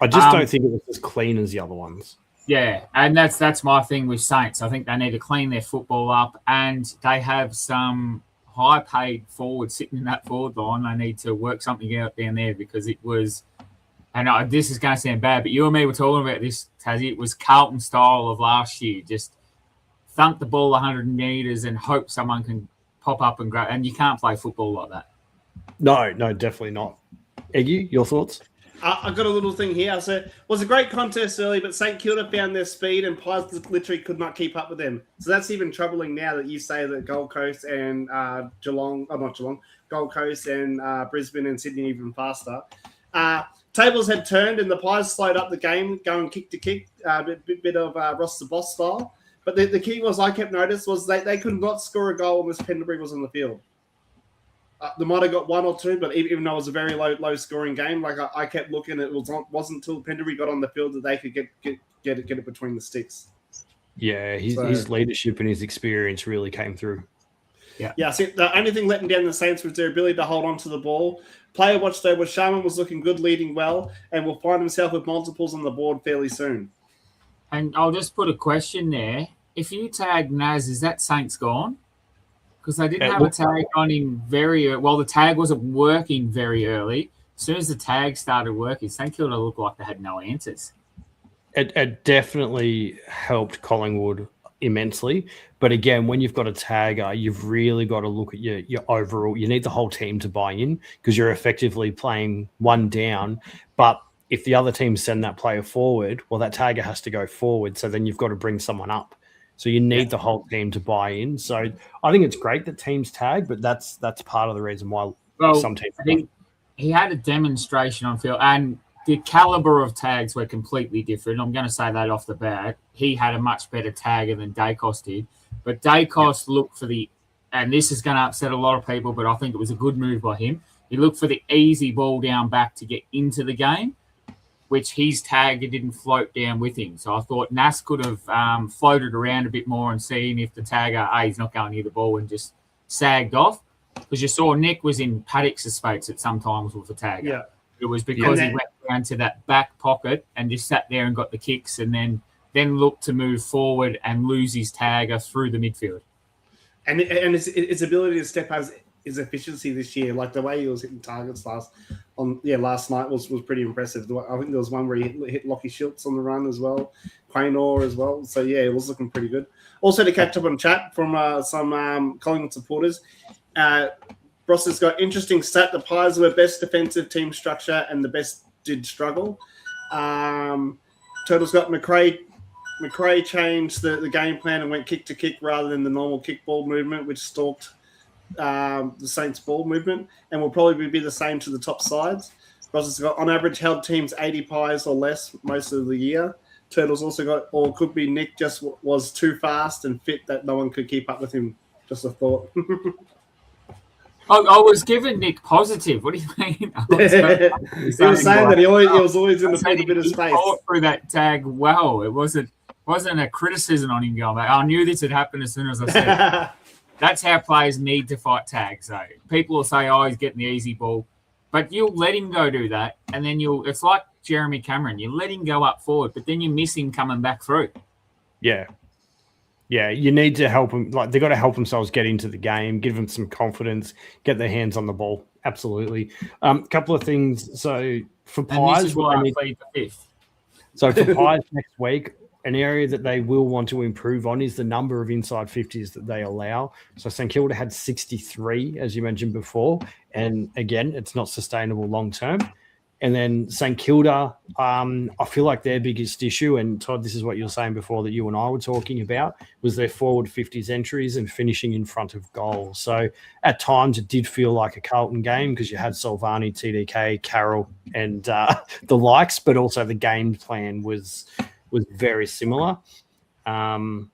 Speaker 1: I just don't think it was as clean as the other ones.
Speaker 4: Yeah, and that's my thing with Saints. I think they need to clean their football up, and they have some high-paid forwards sitting in that forward line. They need to work something out down there because it was. And this is going to sound bad, but you and me were talking about this, Tassie. It was Carlton style of last year. Just thump the ball 100 metres and hope someone can pop up and grab. And you can't play football like that.
Speaker 1: No, definitely not. Egi, your thoughts?
Speaker 3: I've got a little thing here. So it was a great contest early, but St Kilda found their speed and Pies literally could not keep up with them. So that's even troubling now that you say that Gold Coast and Gold Coast and Brisbane and Sydney even faster. Tables had turned and the Pies slowed up the game, going kick to kick, bit of Ross the Boss style. But the key was I kept notice was they could not score a goal unless Pendlebury was on the field. They might have got one or two, but even though it was a very low scoring game, like I kept looking, it wasn't until Pendlebury got on the field that they could get it between the sticks.
Speaker 1: Yeah, his leadership and his experience really came through.
Speaker 3: Yeah. So the only thing letting down the Saints was their ability to hold on to the ball. Player watch though was Sharman was looking good, leading well, and will find himself with multiples on the board fairly soon.
Speaker 4: And I'll just put a question there. If you tag Naz, is that Saints gone? Because they didn't have a tag on him very early. Well, the tag wasn't working very early. As soon as the tag started working, St Kilda looked like they had no answers.
Speaker 1: It definitely helped Collingwood immensely. But again, when you've got a tagger, you've really got to look at your overall. You need the whole team to buy in because you're effectively playing one down. But if the other team send that player forward, well, that tagger has to go forward. So then you've got to bring someone up. So you need the whole team to buy in. So I think it's great that teams tag, but that's part of the reason why some teams.
Speaker 4: I think he had a demonstration on field, and the caliber of tags were completely different. I'm going to say that off the bat. He had a much better tagger than Dacos did, but Dacos looked for and this is going to upset a lot of people, but I think it was a good move by him. He looked for the easy ball down back to get into the game, which his tagger didn't float down with him. So I thought Nath could have floated around a bit more and seen if the tagger, he's not going near the ball and just sagged off. Because you saw Nick was in Paddock's space at some times with the tagger. Yeah. It was because he went down to that back pocket and just sat there and got the kicks and then looked to move forward and lose his tagger through the midfield.
Speaker 3: And his ability to step has his efficiency this year, like the way he was hitting targets last night was pretty impressive. I think there was one where he hit Lockie Schultz on the run as well, Quaynor as well. So yeah, it was looking pretty good. Also to catch up on chat from some Collingwood supporters, Ross has got interesting stat. The Pies were best defensive team structure and the best did struggle. Turtle's got McRae changed the game plan and went kick to kick rather than the normal kick ball movement, which stalked the Saints ball movement, and will probably be the same to the top sides. Ross has got on average held teams 80 pies or less most of the year. Turtle's also got, or could be Nick just was too fast and fit that no one could keep up with him. Just a thought.
Speaker 4: I was giving Nick positive. What do you mean?
Speaker 3: He was saying that he was always in the bit of space.
Speaker 4: He fought through that tag well. It wasn't a criticism on him going back. I knew this had happened as soon as I said it. That's how players need to fight tags. So people will say, "Oh, he's getting the easy ball," but you'll let him go do that, and then it's like Jeremy Cameron. You let him go up forward, but then you miss him coming back through.
Speaker 1: Yeah. Yeah, you need to help them. Like, they've got to help themselves get into the game, give them some confidence, get their hands on the ball. Absolutely. Couple of things. So for Pies,
Speaker 4: this is why I plead the fifth.
Speaker 1: So for Pies next week, an area that they will want to improve on is the number of inside 50s that they allow. So St Kilda had 63, as you mentioned before, and again, it's not sustainable long term. And then St Kilda, I feel like their biggest issue, and Todd, this is what you were saying before that you and I were talking about, was their forward 50s entries and finishing in front of goal. So at times it did feel like a Carlton game because you had Salvani, TDK, Carroll, and the likes, but also the game plan was very similar. So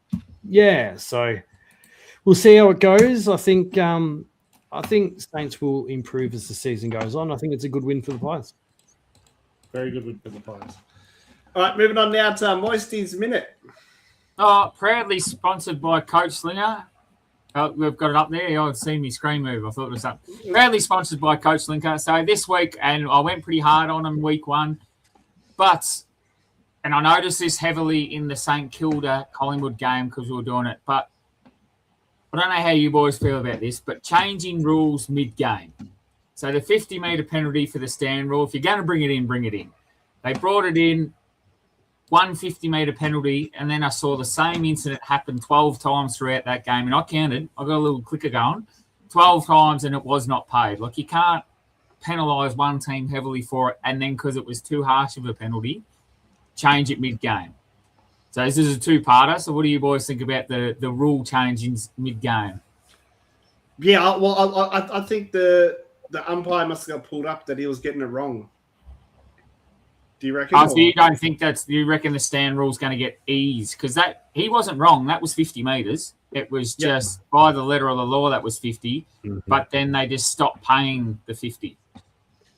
Speaker 1: we'll see how it goes. I think Saints will improve as the season goes on. I think it's a good win for the Pies.
Speaker 3: Very good with the Pies. All right, moving on now to Moistys Minute.
Speaker 4: Proudly sponsored by CoachLinker. We've got it up there. I've seen my screen move. I thought it was up. Proudly sponsored by CoachLinker. So this week, and I went pretty hard on them week one, and I noticed this heavily in the St Kilda Collingwood game because we were doing it, but I don't know how you boys feel about this, but changing rules mid-game. So the 50-metre penalty for the stand rule, if you're going to bring it in, bring it in. They brought it in, 150-metre penalty, and then I saw the same incident happen 12 times throughout that game, and I counted. I got a little clicker going, 12 times, and it was not paid. Like, you can't penalise one team heavily for it, and then because it was too harsh of a penalty, change it mid-game. So this is a two-parter. So what do you boys think about the rule changes mid-game?
Speaker 3: Yeah, well, I think the umpire must have got pulled up that he was getting it wrong. Do you reckon?
Speaker 4: So you don't think you reckon the stand rule's going to get eased? Because he wasn't wrong. That was 50 metres. It was just by the letter of the law that was 50, but then they just stopped paying the 50.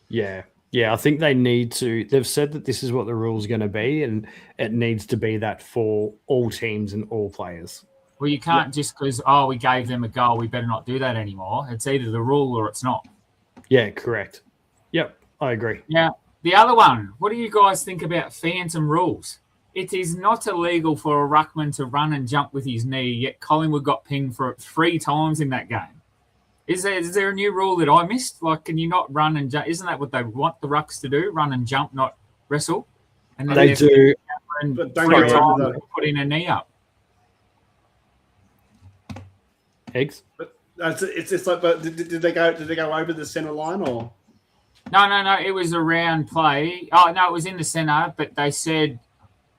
Speaker 1: Yeah. Yeah, I think they need to. They've said that this is what the rule's going to be, and it needs to be that for all teams and all players.
Speaker 4: Well, you can't just because, we gave them a goal, we better not do that anymore. It's either the rule or it's not.
Speaker 1: Yeah, correct. Yep, I agree.
Speaker 4: Yeah. The other one, what do you guys think about phantom rules? It is not illegal for a ruckman to run and jump with his knee, yet Collingwood got pinged for it 3 times in that game. Is there a new rule that I missed? Like, can you not run and jump? Isn't that what they want the rucks to do? Run and jump, not wrestle? And then
Speaker 1: they do.
Speaker 3: But don't go over
Speaker 4: put in a knee up.
Speaker 1: Eggs?
Speaker 3: But it's like, but did they go over the centre line or?
Speaker 4: No. It was around play. Oh no, it was in the centre. But they said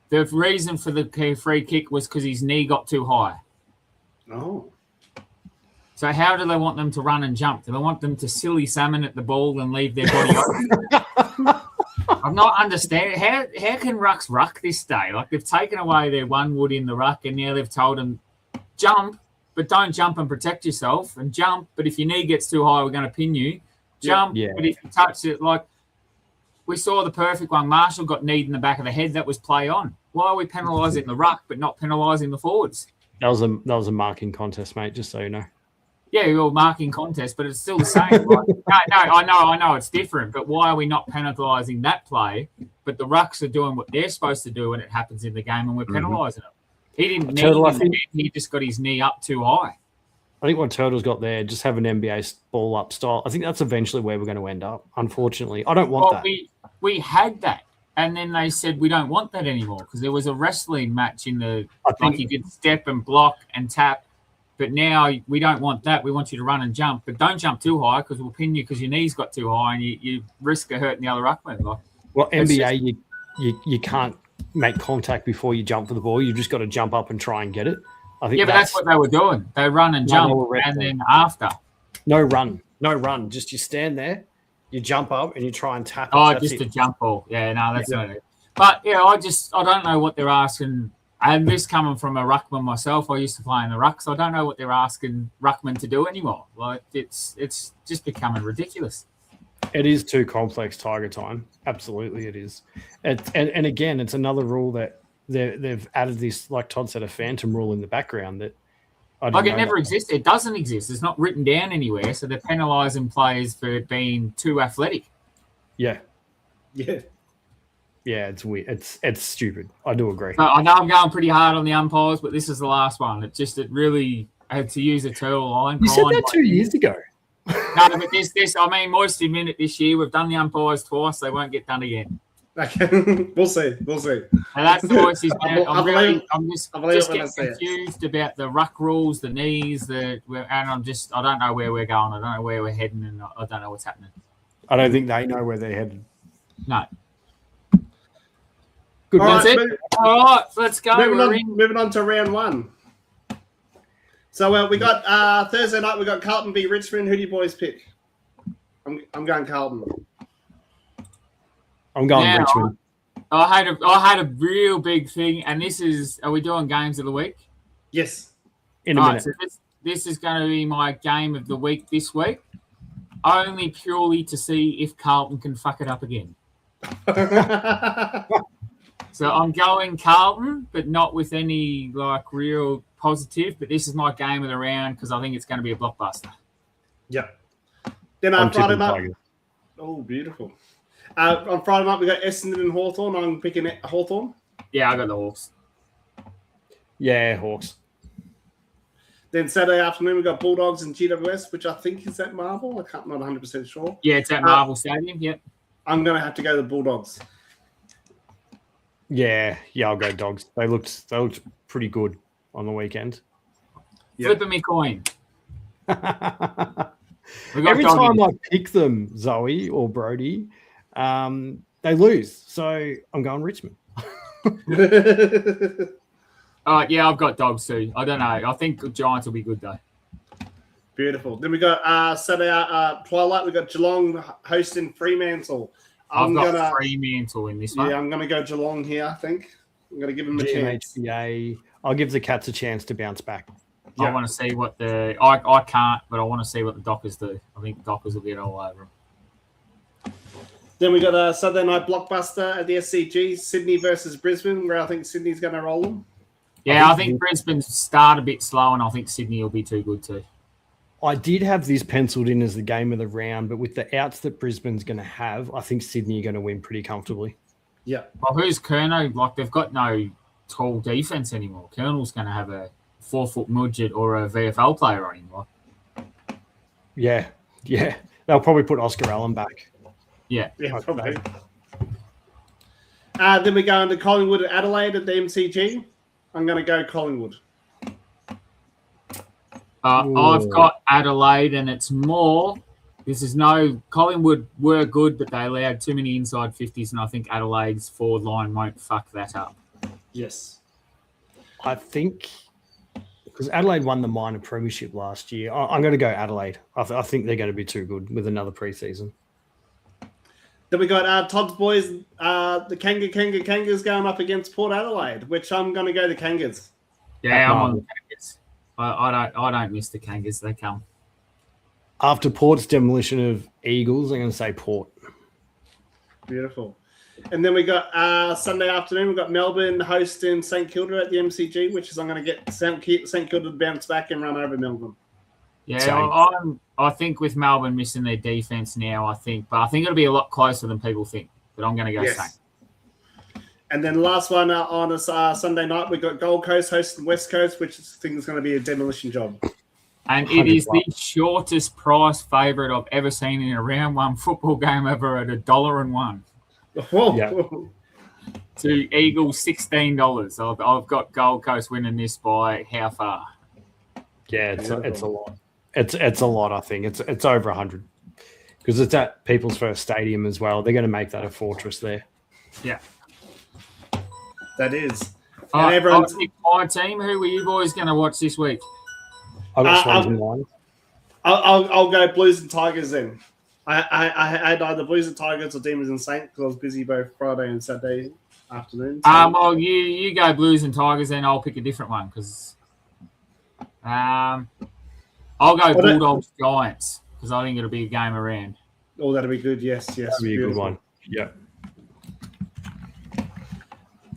Speaker 4: the reason for the free kick was because his knee got too high.
Speaker 3: Oh.
Speaker 4: So how do they want them to run and jump? Do they want them to silly salmon at the ball and leave their body open? I'm not understanding. How can rucks ruck this day? Like, they've taken away their 1 wood in the ruck, and now they've told them, jump, but don't jump and protect yourself, and jump, but if your knee gets too high, we're going to pin you. Jump, but if you touch it, like we saw the perfect one. Marshall got kneed in the back of the head. That was play on. Why are we penalising the ruck but not penalising the forwards?
Speaker 1: That was a marking contest, mate, just so you know.
Speaker 4: Yeah, well, marking contest, but it's still the same. Like, no, I know it's different, but why are we not penalising that play? But the rucks are doing what they're supposed to do when it happens in the game, and we're penalising them. He didn't need he just got his knee up too high.
Speaker 1: I think what Turtle's got there, just have an NBA ball up style. I think that's eventually where we're going to end up, unfortunately. I don't want that.
Speaker 4: We had that, and then they said we don't want that anymore because there was a wrestling match in the you could step and block and tap. But now we don't want that. We want you to run and jump, but don't jump too high because we'll pin you because your knees got too high and you risk of hurting the other ruckman. Like,
Speaker 1: well, NBA, you can't make contact before you jump for the ball. You've just got to jump up and try and get it. I think
Speaker 4: but that's what they were doing. They run and jump, and then after.
Speaker 1: No run. Just you stand there, you jump up, and you try and tap it.
Speaker 4: Oh, just a jump ball. Yeah, no, that's not it. But, yeah, I don't know what they're asking. And this coming from a ruckman myself, I used to play in the ruck, so I don't know what they're asking ruckman to do anymore. Like, it's just becoming ridiculous.
Speaker 1: It is too complex, Tiger time. Absolutely, it is. And again, it's another rule that they've added this, like Todd said, a phantom rule in the background that
Speaker 4: it never exists. It doesn't exist. It's not written down anywhere, so they're penalising players for being too athletic.
Speaker 1: Yeah.
Speaker 3: Yeah.
Speaker 1: Yeah, it's weird. It's stupid. I do agree.
Speaker 4: I know I'm going pretty hard on the umpires, but this is the last one. It really, to use a turtle line.
Speaker 1: You said that 2 years ago.
Speaker 4: No, but this. I mean, Moistys minute this year. We've done the umpires twice. They won't get done again.
Speaker 3: Okay. We'll see.
Speaker 4: And that's Moistys. I'm just getting confused about the ruck rules, the knees, and I don't know where we're going. I don't know where we're heading, and I don't know what's happening.
Speaker 1: I don't think they know where they're headed.
Speaker 4: No.
Speaker 1: Good.
Speaker 3: All right,
Speaker 4: let's go.
Speaker 3: Moving on to round one. So we got Thursday night. We got Carlton v Richmond. Who do you boys pick? I'm going Carlton.
Speaker 1: I'm going Richmond.
Speaker 4: I had a real big thing, and this is. Are we doing games of the week?
Speaker 3: Yes.
Speaker 1: In a minute.
Speaker 4: So this is going to be my game of the week this week, only purely to see if Carlton can fuck it up again. So I'm going Carlton, but not with any real positive. But this is my game of the round because I think it's going to be a blockbuster.
Speaker 3: Yeah. Then on Friday night. Oh, beautiful. On Friday night we got Essendon and Hawthorn. I'm picking Hawthorn.
Speaker 4: Yeah, I got the Hawks.
Speaker 1: Yeah, Hawks.
Speaker 3: Then Saturday afternoon we got Bulldogs and GWS, which I think is at Marvel. I'm not 100% sure.
Speaker 4: Yeah, it's at Marvel Stadium. Yep.
Speaker 3: I'm going to have to go the Bulldogs.
Speaker 1: Yeah, I'll go Dogs. They looked pretty good on the weekend.
Speaker 3: Yeah.
Speaker 4: Flipping me coin.
Speaker 1: Every time I pick them, Zoe or Brody, they lose. So I'm going Richmond.
Speaker 4: Yeah, I've got Dogs too. I don't know. I think the Giants will be good though.
Speaker 3: Beautiful. Then we got Saturday twilight. We got Geelong hosting Fremantle.
Speaker 4: I've got Fremantle in this one.
Speaker 3: Yeah, I'm going to go Geelong here, I think. I'm going to give them a chance.
Speaker 1: I'll give the Cats a chance to bounce back.
Speaker 4: Yeah. I want to see what I can't, but I want to see what the Dockers do. I think the Dockers will get all over them.
Speaker 3: Then we got a Saturday night blockbuster at the SCG, Sydney versus Brisbane, where I think Sydney's going to roll them.
Speaker 4: Yeah, I think Brisbane start a bit slow, and I think Sydney will be too good too.
Speaker 1: I did have this penciled in as the game of the round, but with the outs that Brisbane's going to have, I think Sydney are going to win pretty comfortably.
Speaker 3: Yeah.
Speaker 4: Well, who's Kerno? Like, they've got no tall defense anymore. Colonel's going to have a 4-foot midget or a VFL player on him. Like.
Speaker 1: Yeah. They'll probably put Oscar Allen back.
Speaker 3: Yeah, probably. Then we go into Collingwood and Adelaide at the MCG. I'm going to go Collingwood.
Speaker 4: I've got Adelaide, and it's more. Collingwood were good, but they allowed too many inside 50s, and I think Adelaide's forward line won't fuck that up.
Speaker 3: Yes.
Speaker 1: I think because Adelaide won the minor premiership last year, I'm going to go Adelaide. I think they're going to be too good with another preseason.
Speaker 3: Then we got Todd's boys, the Kangas going up against Port Adelaide, which I'm going to go the Kangas.
Speaker 4: Yeah, I'm on the Kangas. I don't miss the Kangas. They come.
Speaker 1: After Port's demolition of Eagles, I'm going to say Port.
Speaker 3: Beautiful. And then we got Sunday afternoon, we've got Melbourne hosting St Kilda at the MCG, which is I'm going to get St Kilda to bounce back and run over Melbourne.
Speaker 4: Yeah, I think with Melbourne missing their defence now, I think it'll be a lot closer than people think. But I'm going to go St.
Speaker 3: And then the last one on a Sunday night, we've got Gold Coast hosting West Coast, which I think is going to be a demolition job.
Speaker 4: And it is the shortest price favourite I've ever seen in a round one football game ever at $1.01.
Speaker 3: Whoa.
Speaker 1: Yeah.
Speaker 4: To Eagles $16. I've got Gold Coast winning this by how far?
Speaker 1: Yeah, it's a lot. It's a lot. I think it's over 100 because it's at People's First Stadium as well. They're going to make that a fortress there.
Speaker 4: Yeah,
Speaker 3: that is.
Speaker 4: And
Speaker 3: everyone's
Speaker 4: my team. Who were you boys going to watch this week?
Speaker 1: I've got Swans and Lions.
Speaker 3: I'll go Blues and Tigers then. I had either Blues and Tigers or Demons and Saints because I was busy both Friday and Saturday afternoon. So.
Speaker 4: Well, you go Blues and Tigers, then I'll pick a different one because I'll go Bulldogs Giants because I think it'll be a game around.
Speaker 3: Oh, that'll be good. Yes.
Speaker 1: That'll be a good one. Yeah.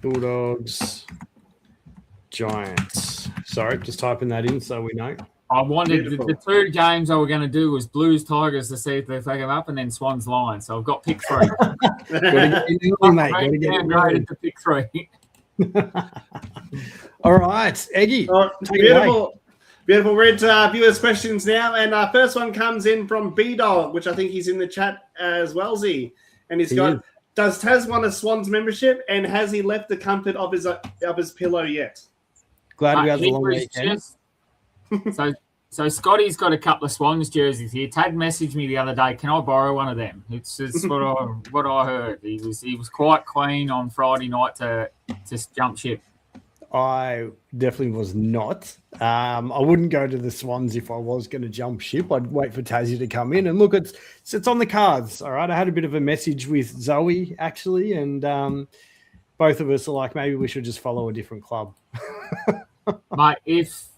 Speaker 1: Bulldogs Giants. Sorry, just typing that in so we know.
Speaker 4: I wanted the two games I were going to do was Blues Tigers to see if they take them up, and then Swans Lions. So I've got pick 3.
Speaker 1: Mate.
Speaker 4: To pick 3.
Speaker 1: All right, Egi.
Speaker 3: Beautiful. Read viewers' questions now, and our first one comes in from B-Dog, which I think he's in the chat as well, Z. And he's got, does Taz want a Swans membership, and has he left the comfort of his pillow yet?
Speaker 1: Glad we had the long weekend.
Speaker 4: So Scotty's got a couple of Swans jerseys here. Tad messaged me the other day. Can I borrow one of them? It's what I heard. He was quite keen on Friday night to jump ship.
Speaker 1: I definitely was not. I wouldn't go to the Swans if I was going to jump ship. I'd wait for Tassie to come in and look. It's on the cards. All right. I had a bit of a message with Zoe actually, and both of us are like, maybe we should just follow a different club.
Speaker 4: Mate, if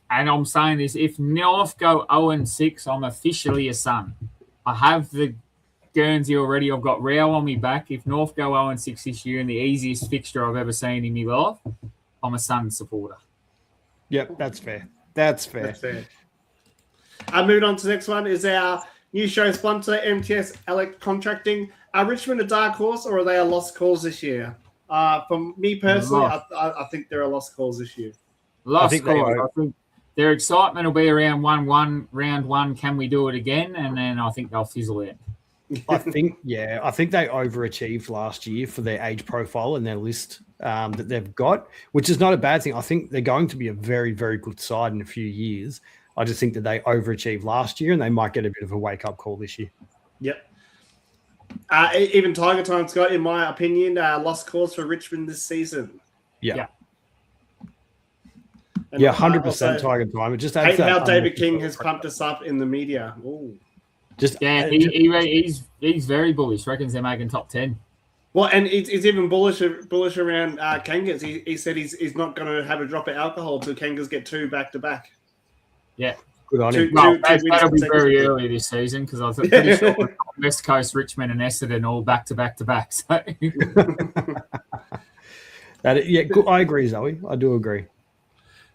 Speaker 4: and I'm saying this, if North go 0-6, I'm officially a son. I have the Guernsey already. I've got Rao on me back. If North go 0-6 this year and the easiest fixture I've ever seen in my life, I'm a Sun supporter.
Speaker 1: Yep, that's fair. That's fair.
Speaker 3: Moving on to the next one is our new show sponsor, MTS Elec Contracting. Are Richmond a dark horse or are they a lost cause this year? For me personally, I think they're a lost cause this year.
Speaker 4: Lost cause. I think their excitement will be around round one. Can we do it again? And then I think they'll fizzle out.
Speaker 1: I think they overachieved last year for their age profile and their list that they've got, which is not a bad thing. I think they're going to be a very, very good side in a few years. I just think that they overachieved last year and they might get a bit of a wake-up call this year.
Speaker 3: Yep. Even Tiger Time, Scott, in my opinion, lost cause for Richmond this season.
Speaker 1: Yeah. And 100% Tiger Time. It just adds
Speaker 3: how David King has pumped us up in the media. Ooh.
Speaker 4: He's very bullish. Reckons they're making top 10.
Speaker 3: Well, and he's even bullish around Kangas. He said he's not going to have a drop of alcohol till Kangas get 2 back-to-back.
Speaker 4: Yeah.
Speaker 1: Good on him.
Speaker 4: That'll be very early this season because I was pretty sure we've got West Coast, Richmond and Essendon all back-to-back. So.
Speaker 1: I agree, Zoe. I do agree.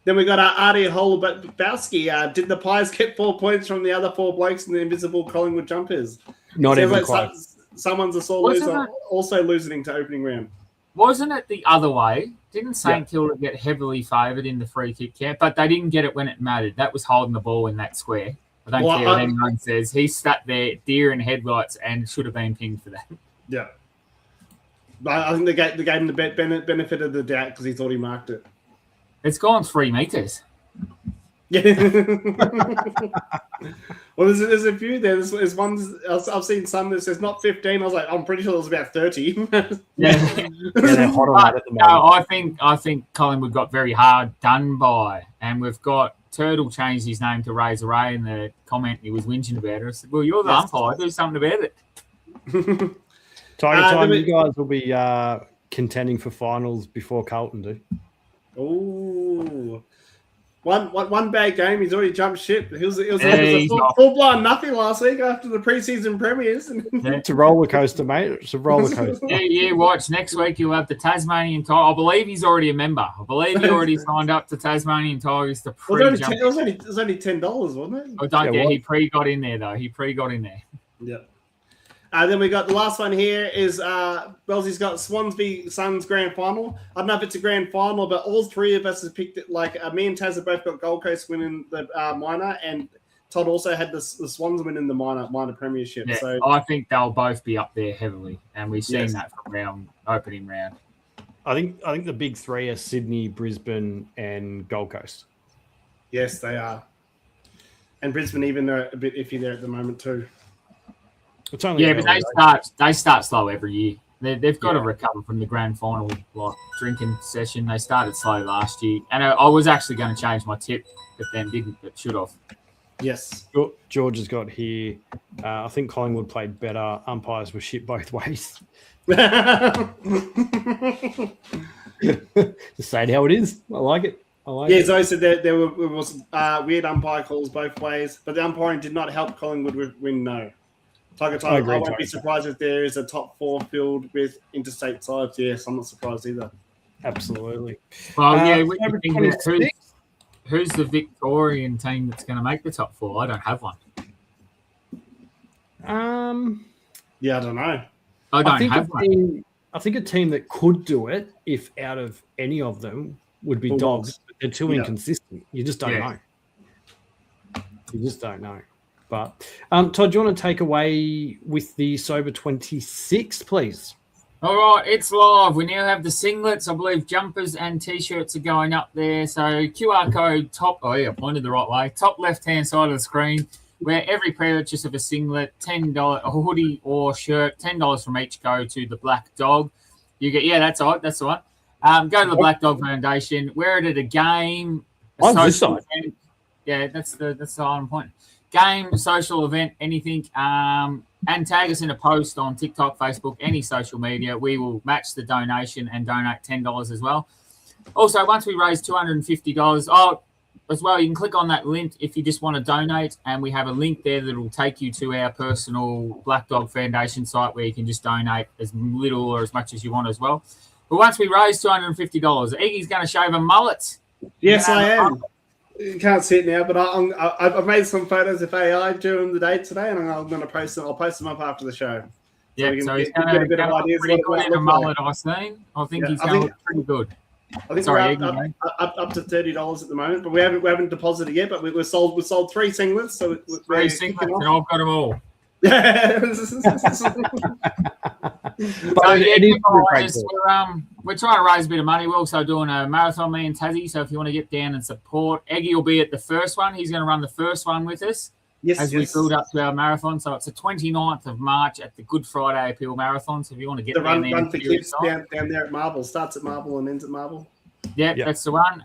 Speaker 3: Then we got our Artie Holubowski. Did the Pies get 4 points from the other 4 blokes in the invisible Collingwood jumpers?
Speaker 1: Not even close.
Speaker 3: Someone's a sore loser, also losing to opening round.
Speaker 4: Wasn't it the other way? Didn't St Kilda get heavily favoured in the free kick camp? But they didn't get it when it mattered. That was holding the ball in that square. I don't care what anyone says. He sat there, deer in headlights, and should have been pinged for that.
Speaker 3: Yeah. I think they gave him the benefit of the doubt because he thought he marked it.
Speaker 4: It's gone 3 meters.
Speaker 3: Yeah. Well, there's a few there. There's ones I've seen some that says not 15. I was like, I'm pretty sure it was about 30.
Speaker 1: They're hot on that at the moment.
Speaker 4: No, I think Collingwood got very hard done by, and we've got Turtle changed his name to Razor Ray in the comment he was whinging about it. I said, well, you're the umpire. Do something about it.
Speaker 1: Tiger Time, you guys will be contending for finals before Carlton do.
Speaker 3: Oh, one bad game. He's already jumped ship. It was a full-blown nothing last week after the preseason premiers.
Speaker 1: It's a roller coaster, mate. It's a roller coaster.
Speaker 4: Yeah. Watch next week. You'll have the Tasmanian Tigers. I believe he's already a member. I believe he already signed up to Tasmanian Tigers to pre-jump.
Speaker 3: It was only $10, wasn't it?
Speaker 4: Oh, don't get. He pre-got in there though.
Speaker 3: Yeah. Then we got the last one here is Wellesley's got Swans v Suns grand final. I don't know if it's a grand final, but all 3 of us have picked it. Like me and Taz have both got Gold Coast winning the minor, and Todd also had the Swans winning the minor premiership.
Speaker 4: Yeah,
Speaker 3: so
Speaker 4: I think they'll both be up there heavily, and we've seen that from opening round.
Speaker 1: I think the big 3 are Sydney, Brisbane, and Gold Coast.
Speaker 3: Yes, they are. And Brisbane even are a bit iffy there at the moment too.
Speaker 1: It's only
Speaker 4: Yeah, but they start slow every year. They've got to recover from the grand final drinking session. They started slow last year, and I was actually going to change my tip, but then didn't. But should have.
Speaker 3: Yes.
Speaker 1: George has got here. I think Collingwood played better. Umpires were shit both ways. Just say it how it is. I like it.
Speaker 3: Zoe said there was weird umpire calls both ways, but the umpiring did not help Collingwood win. No. I won't be surprised if there is a top 4 filled with interstate sides. Yes, I'm not surprised either.
Speaker 1: Absolutely.
Speaker 4: Well, who's the Victorian team that's going to make the top 4? I don't have one.
Speaker 3: Yeah, I don't know.
Speaker 4: I don't have one.
Speaker 1: I think a team that could do it, if out of any of them, would be Dogs. But they're too inconsistent. You just don't know. You just don't know. But Todd, do you want to take away with the Sober 26, please?
Speaker 4: All right, it's live. We now have the singlets. I believe jumpers and T-shirts are going up there. So QR code top. Oh yeah, pointed the right way. Top left-hand side of the screen. Where every purchase of a singlet, $10, a hoodie or shirt, $10 from each go to the Black Dog. You get that's right, that's the one. Go to the Black Dog Foundation. Wear it at a game.
Speaker 1: This side.
Speaker 4: Event. Yeah, that's the I'm pointing. Game, social event, anything, and tag us in a post on TikTok, Facebook, any social media. We will match the donation and donate $10 as well. Also, once we raise $250, as well, you can click on that link if you just want to donate, and we have a link there that will take you to our personal Black Dog Foundation site where you can just donate as little or as much as you want as well. But once we raise $250, Egi's going to shave a mullet.
Speaker 3: Yes, I am. You can't see it now, but I've made some photos of AI during the day today, and I'm going to post them. I'll post them up after the show.
Speaker 4: Yeah, so he's going to get a bit of ideas of a mullet I've seen. I think he's going to look pretty good.
Speaker 3: I think we're up to $30 at the moment, but we haven't deposited yet. But we sold 3 singlets, so
Speaker 4: we're 3 singlets, and I've got them all.
Speaker 3: Yeah.
Speaker 4: We're trying to raise a bit of money. We're also doing a marathon, me and Tassie. So if you want to get down and support, Egi will be at the first one. He's going to run the first one with us as we build up to our marathon. So it's the 29th of March at the Good Friday Appeal Marathon. So if you want to get down there,
Speaker 3: run for kids down there at Marble. Starts at Marble and ends at Marble.
Speaker 4: Yeah, that's the one.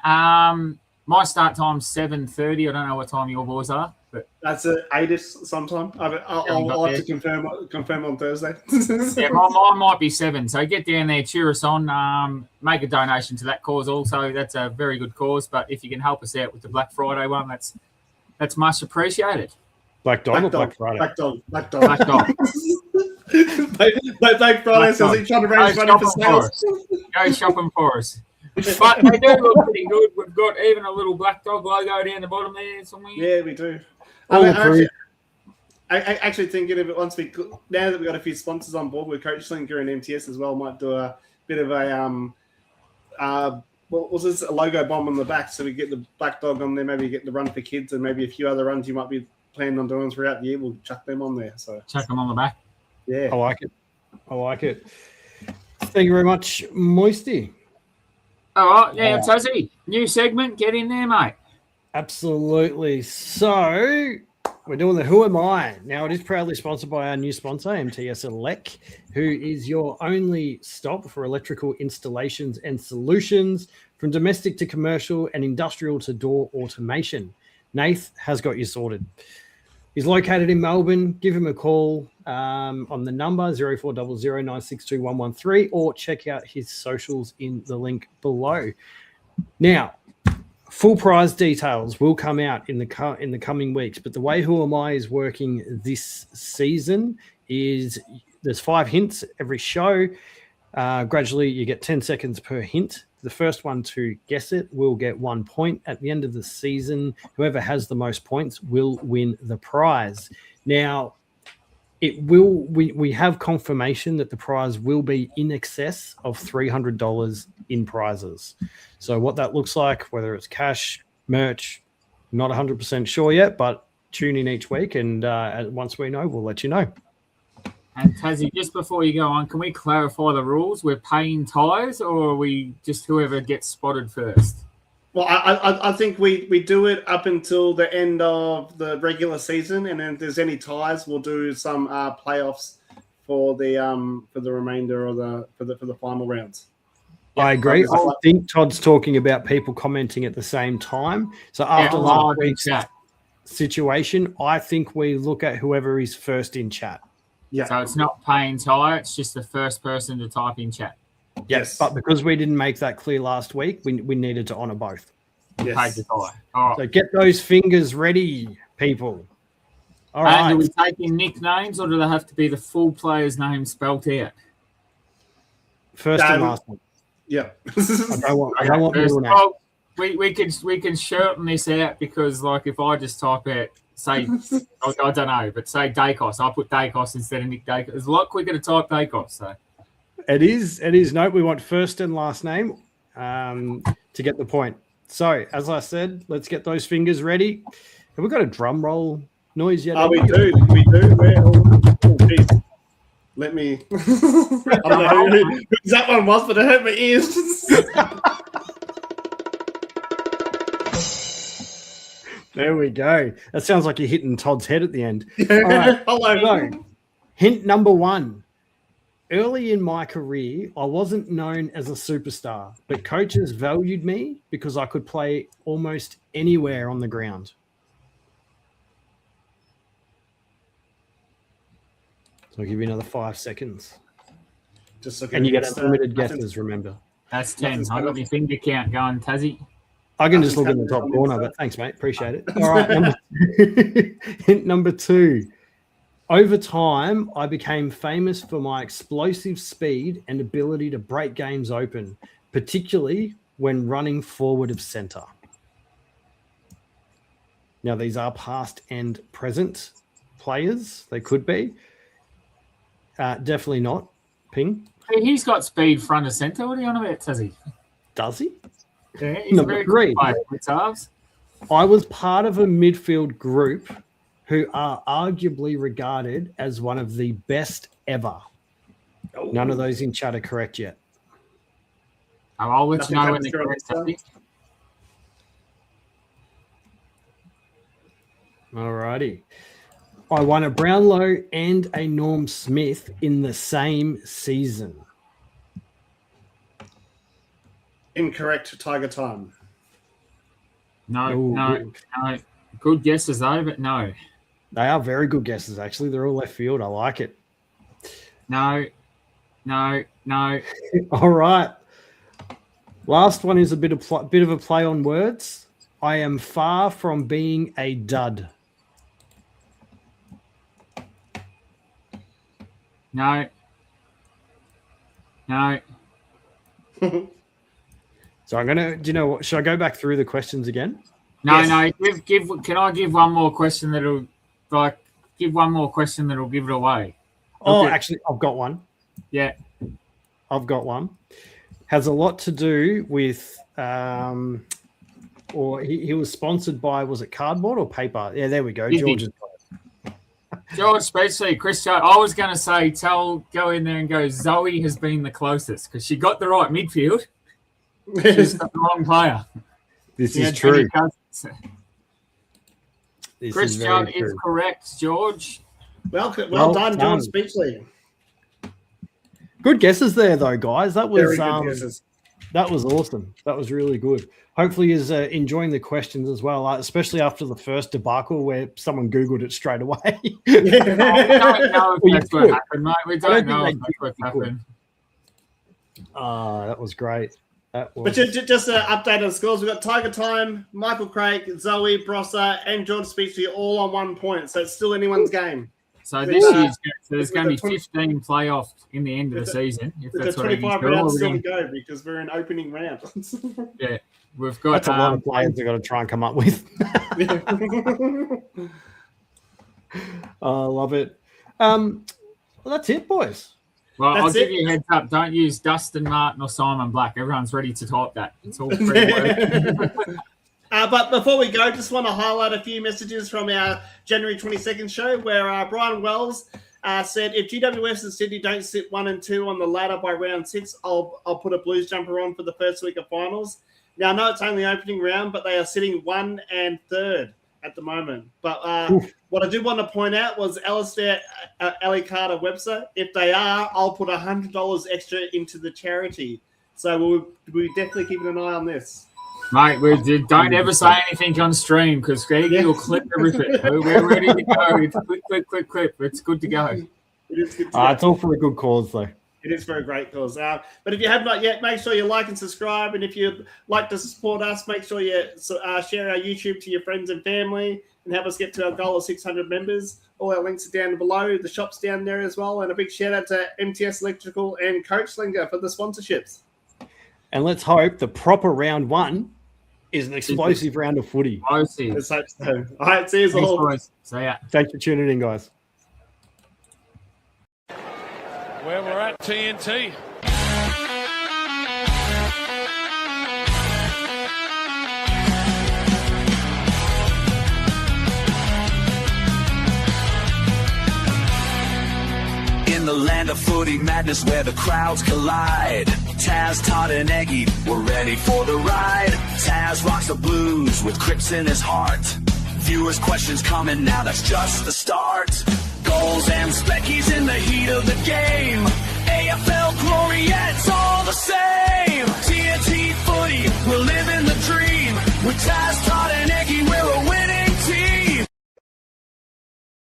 Speaker 4: My start time's 7:30. I don't know what time your boys are, but
Speaker 3: that's at 8ish sometime. I'll have to confirm on Thursday.
Speaker 4: Yeah, mine might be 7. So get down there, cheer us on, make a donation to that cause. Also, that's a very good cause. But if you can help us out with the Black Friday one, that's much appreciated.
Speaker 1: Black Dog or Black Friday?
Speaker 3: Black Dog.
Speaker 4: Black Dog.
Speaker 3: Black Friday says he's trying to raise money for sales.
Speaker 4: Go shopping for us. But they do look pretty good. We've got even a little Black Dog logo down the bottom there somewhere.
Speaker 3: Yeah, we do. I actually thinking of it now that we've got a few sponsors on board with CoachLinker and MTS as well, might do a bit of a what was this, a logo bomb on the back, so we get the Black Dog on there, maybe get the run for kids and maybe a few other runs you might be planning on doing throughout the year. We'll chuck them on there. So
Speaker 4: chuck them on the back.
Speaker 3: Yeah.
Speaker 1: I like it. Thank you very much, Moisty.
Speaker 4: All right, yeah, Tassie, new segment, get in there, mate.
Speaker 1: Absolutely. So we're doing the Who Am I? Now, it is proudly sponsored by our new sponsor, MTS Elec, who is your only stop for electrical installations and solutions from domestic to commercial and industrial to door automation. Nath has got you sorted. He's located in Melbourne. Give him a call on the number 0400962113 or check out his socials in the link below. Now, full prize details will come out in the coming weeks, but the way Who Am I is working this season is there's 5 hints every show. Gradually, you get 10 seconds per hint. The first one to guess it will get 1 point. At the end of the season, whoever has the most points will win the prize. Now, we have confirmation that the prize will be in excess of $300 in prizes. So what that looks like, whether it's cash, merch, not 100% sure yet, but tune in each week, and once we know, we'll let you know.
Speaker 4: And Tassie, just before you go on, can we clarify the rules? We're paying ties, or are we just whoever gets spotted first?
Speaker 3: Well, I think we do it up until the end of the regular season, and then if there's any ties, we'll do some playoffs for the remainder of the final rounds.
Speaker 1: I agree. I think Todd's talking about people commenting at the same time. So after last week's situation, I think we look at whoever is first in chat.
Speaker 4: Yeah. So it's not pay and tie, it's just the first person to type in chat.
Speaker 1: Yes. But because we didn't make that clear last week, we needed to honour both.
Speaker 4: Yes. All right.
Speaker 1: So get those fingers ready, people. All right.
Speaker 4: Do we take in nicknames, or do they have to be the full player's name spelt out?
Speaker 1: First and last one.
Speaker 3: Yeah.
Speaker 1: I don't want middle name.
Speaker 4: Oh, we can shorten this out because, like, if I just type out, say, I don't know, but say Dacos, I put Dacos instead of Nick Dacos. It's a lot quicker to type Dacos. So
Speaker 1: it is. Note we want first and last name to get the point. So as I said, let's get those fingers ready. Have we got a drum roll noise yet?
Speaker 3: Oh, we do. Geez. Let me. I don't know who that one was, but it hurt my ears.
Speaker 1: There we go. That sounds like you're hitting Todd's head at the end.
Speaker 3: Yeah.
Speaker 1: All right.
Speaker 3: Hello.
Speaker 1: So, hint number 1. Early in my career, I wasn't known as a superstar, but coaches valued me because I could play almost anywhere on the ground. So I'll give you another 5 seconds. And you get unlimited guesses, remember.
Speaker 4: That's 10. I got my finger count going, Tassie.
Speaker 1: I can just look in the top corner, but thanks, mate. Appreciate it. All right. Hint number 2. Over time, I became famous for my explosive speed and ability to break games open, particularly when running forward of centre. Now, these are past and present players. They could be. Definitely not. Ping.
Speaker 4: Hey, he's got speed front of centre. What are you on about, Tassie?
Speaker 1: Does he?
Speaker 4: Yeah, he's number 3.
Speaker 1: I was part of a midfield group who are arguably regarded as one of the best ever. None of those in chat are correct yet.
Speaker 4: I'll let you know when they're correct.
Speaker 1: All righty. I won a Brownlow and a Norm Smith in the same season.
Speaker 3: Incorrect, Tiger Time.
Speaker 4: No. Good guesses, though, but no.
Speaker 1: They are very good guesses, actually. They're all left field. I like it.
Speaker 4: No.
Speaker 1: All right. Last one is a bit of a play on words. I am far from being a dud.
Speaker 4: No.
Speaker 1: So I'm gonna. Do you know what? Should I go back through the questions again?
Speaker 4: No. Can I give one more question that'll give it away?
Speaker 1: Oh,
Speaker 4: okay.
Speaker 1: Actually, I've got one.
Speaker 4: Yeah,
Speaker 1: I've got one. Has a lot to do with, or he was sponsored by, was it cardboard or paper? Yeah, there we go.
Speaker 4: George, especially Chris. I was going to say, go in there and go. Zoe has been the closest because she got the right midfield. She's got the wrong player.
Speaker 1: This is true.
Speaker 4: Chris Judd is correct, George.
Speaker 3: Well done, George Speechley.
Speaker 1: Good guesses there, though, guys. That was
Speaker 3: Very good guesses.
Speaker 1: That was awesome. That was really good. Hopefully, he's enjoying the questions as well, especially after the first debacle where someone Googled it straight away.
Speaker 4: We don't know if that's what happened, mate. We don't know if that's what happened.
Speaker 1: That was great.
Speaker 3: But just an update on scores. We've got Tiger Time, Michael Craig, Zoe, Brosser, and George Speechley all on 1 point. So it's still anyone's game.
Speaker 4: So this year's there's going to be 15 playoffs in the end of the season. If that's what
Speaker 3: 25 rounds still to go because we're in opening round.
Speaker 4: Yeah, we've got
Speaker 1: that's a lot of players we've got to try and come up with. I love it. Well, that's it, boys.
Speaker 4: Well, I'll give you a heads up. Don't use Dustin Martin or Simon Black. Everyone's ready to type that. It's all pre-work.
Speaker 3: But before we go, just want to highlight a few messages from our January 22nd show where Brian Wells said, if GWS and Sydney don't sit 1 and 2 on the ladder by round 6, I'll put a Blues jumper on for the first week of finals. Now, I know it's only opening round, but they are sitting 1 and 3rd at the moment. But what I did want to point out was Alistair Carter website. If they are, I'll put $100 extra into the charity. So we'll definitely keeping an eye on this.
Speaker 4: Mate, don't ever say anything on stream because Egi will clip everything. We're ready to go. It's clip. It's good to go.
Speaker 3: It is good to go.
Speaker 1: It's all for a good cause, though.
Speaker 3: It is for a great cause. But if you have not yet, make sure you like and subscribe. And if you'd like to support us, make sure you share our YouTube to your friends and family and help us get to our goal of 600 members. All our links are down below. The shop's down there as well. And a big shout out to MTS Electrical and CoachLinker for the sponsorships.
Speaker 1: And let's hope the proper round 1 is an explosive round of footy.
Speaker 3: Let's hope so. All right, see you all.
Speaker 4: See ya.
Speaker 1: Thanks for tuning in, guys.
Speaker 5: Where we're at, TNT.
Speaker 6: In the land of footy madness where the crowds collide, Taz, Todd, and Egi were ready for the ride. Taz rocks the blues with Crips in his heart. Viewers' questions coming now, that's just the start.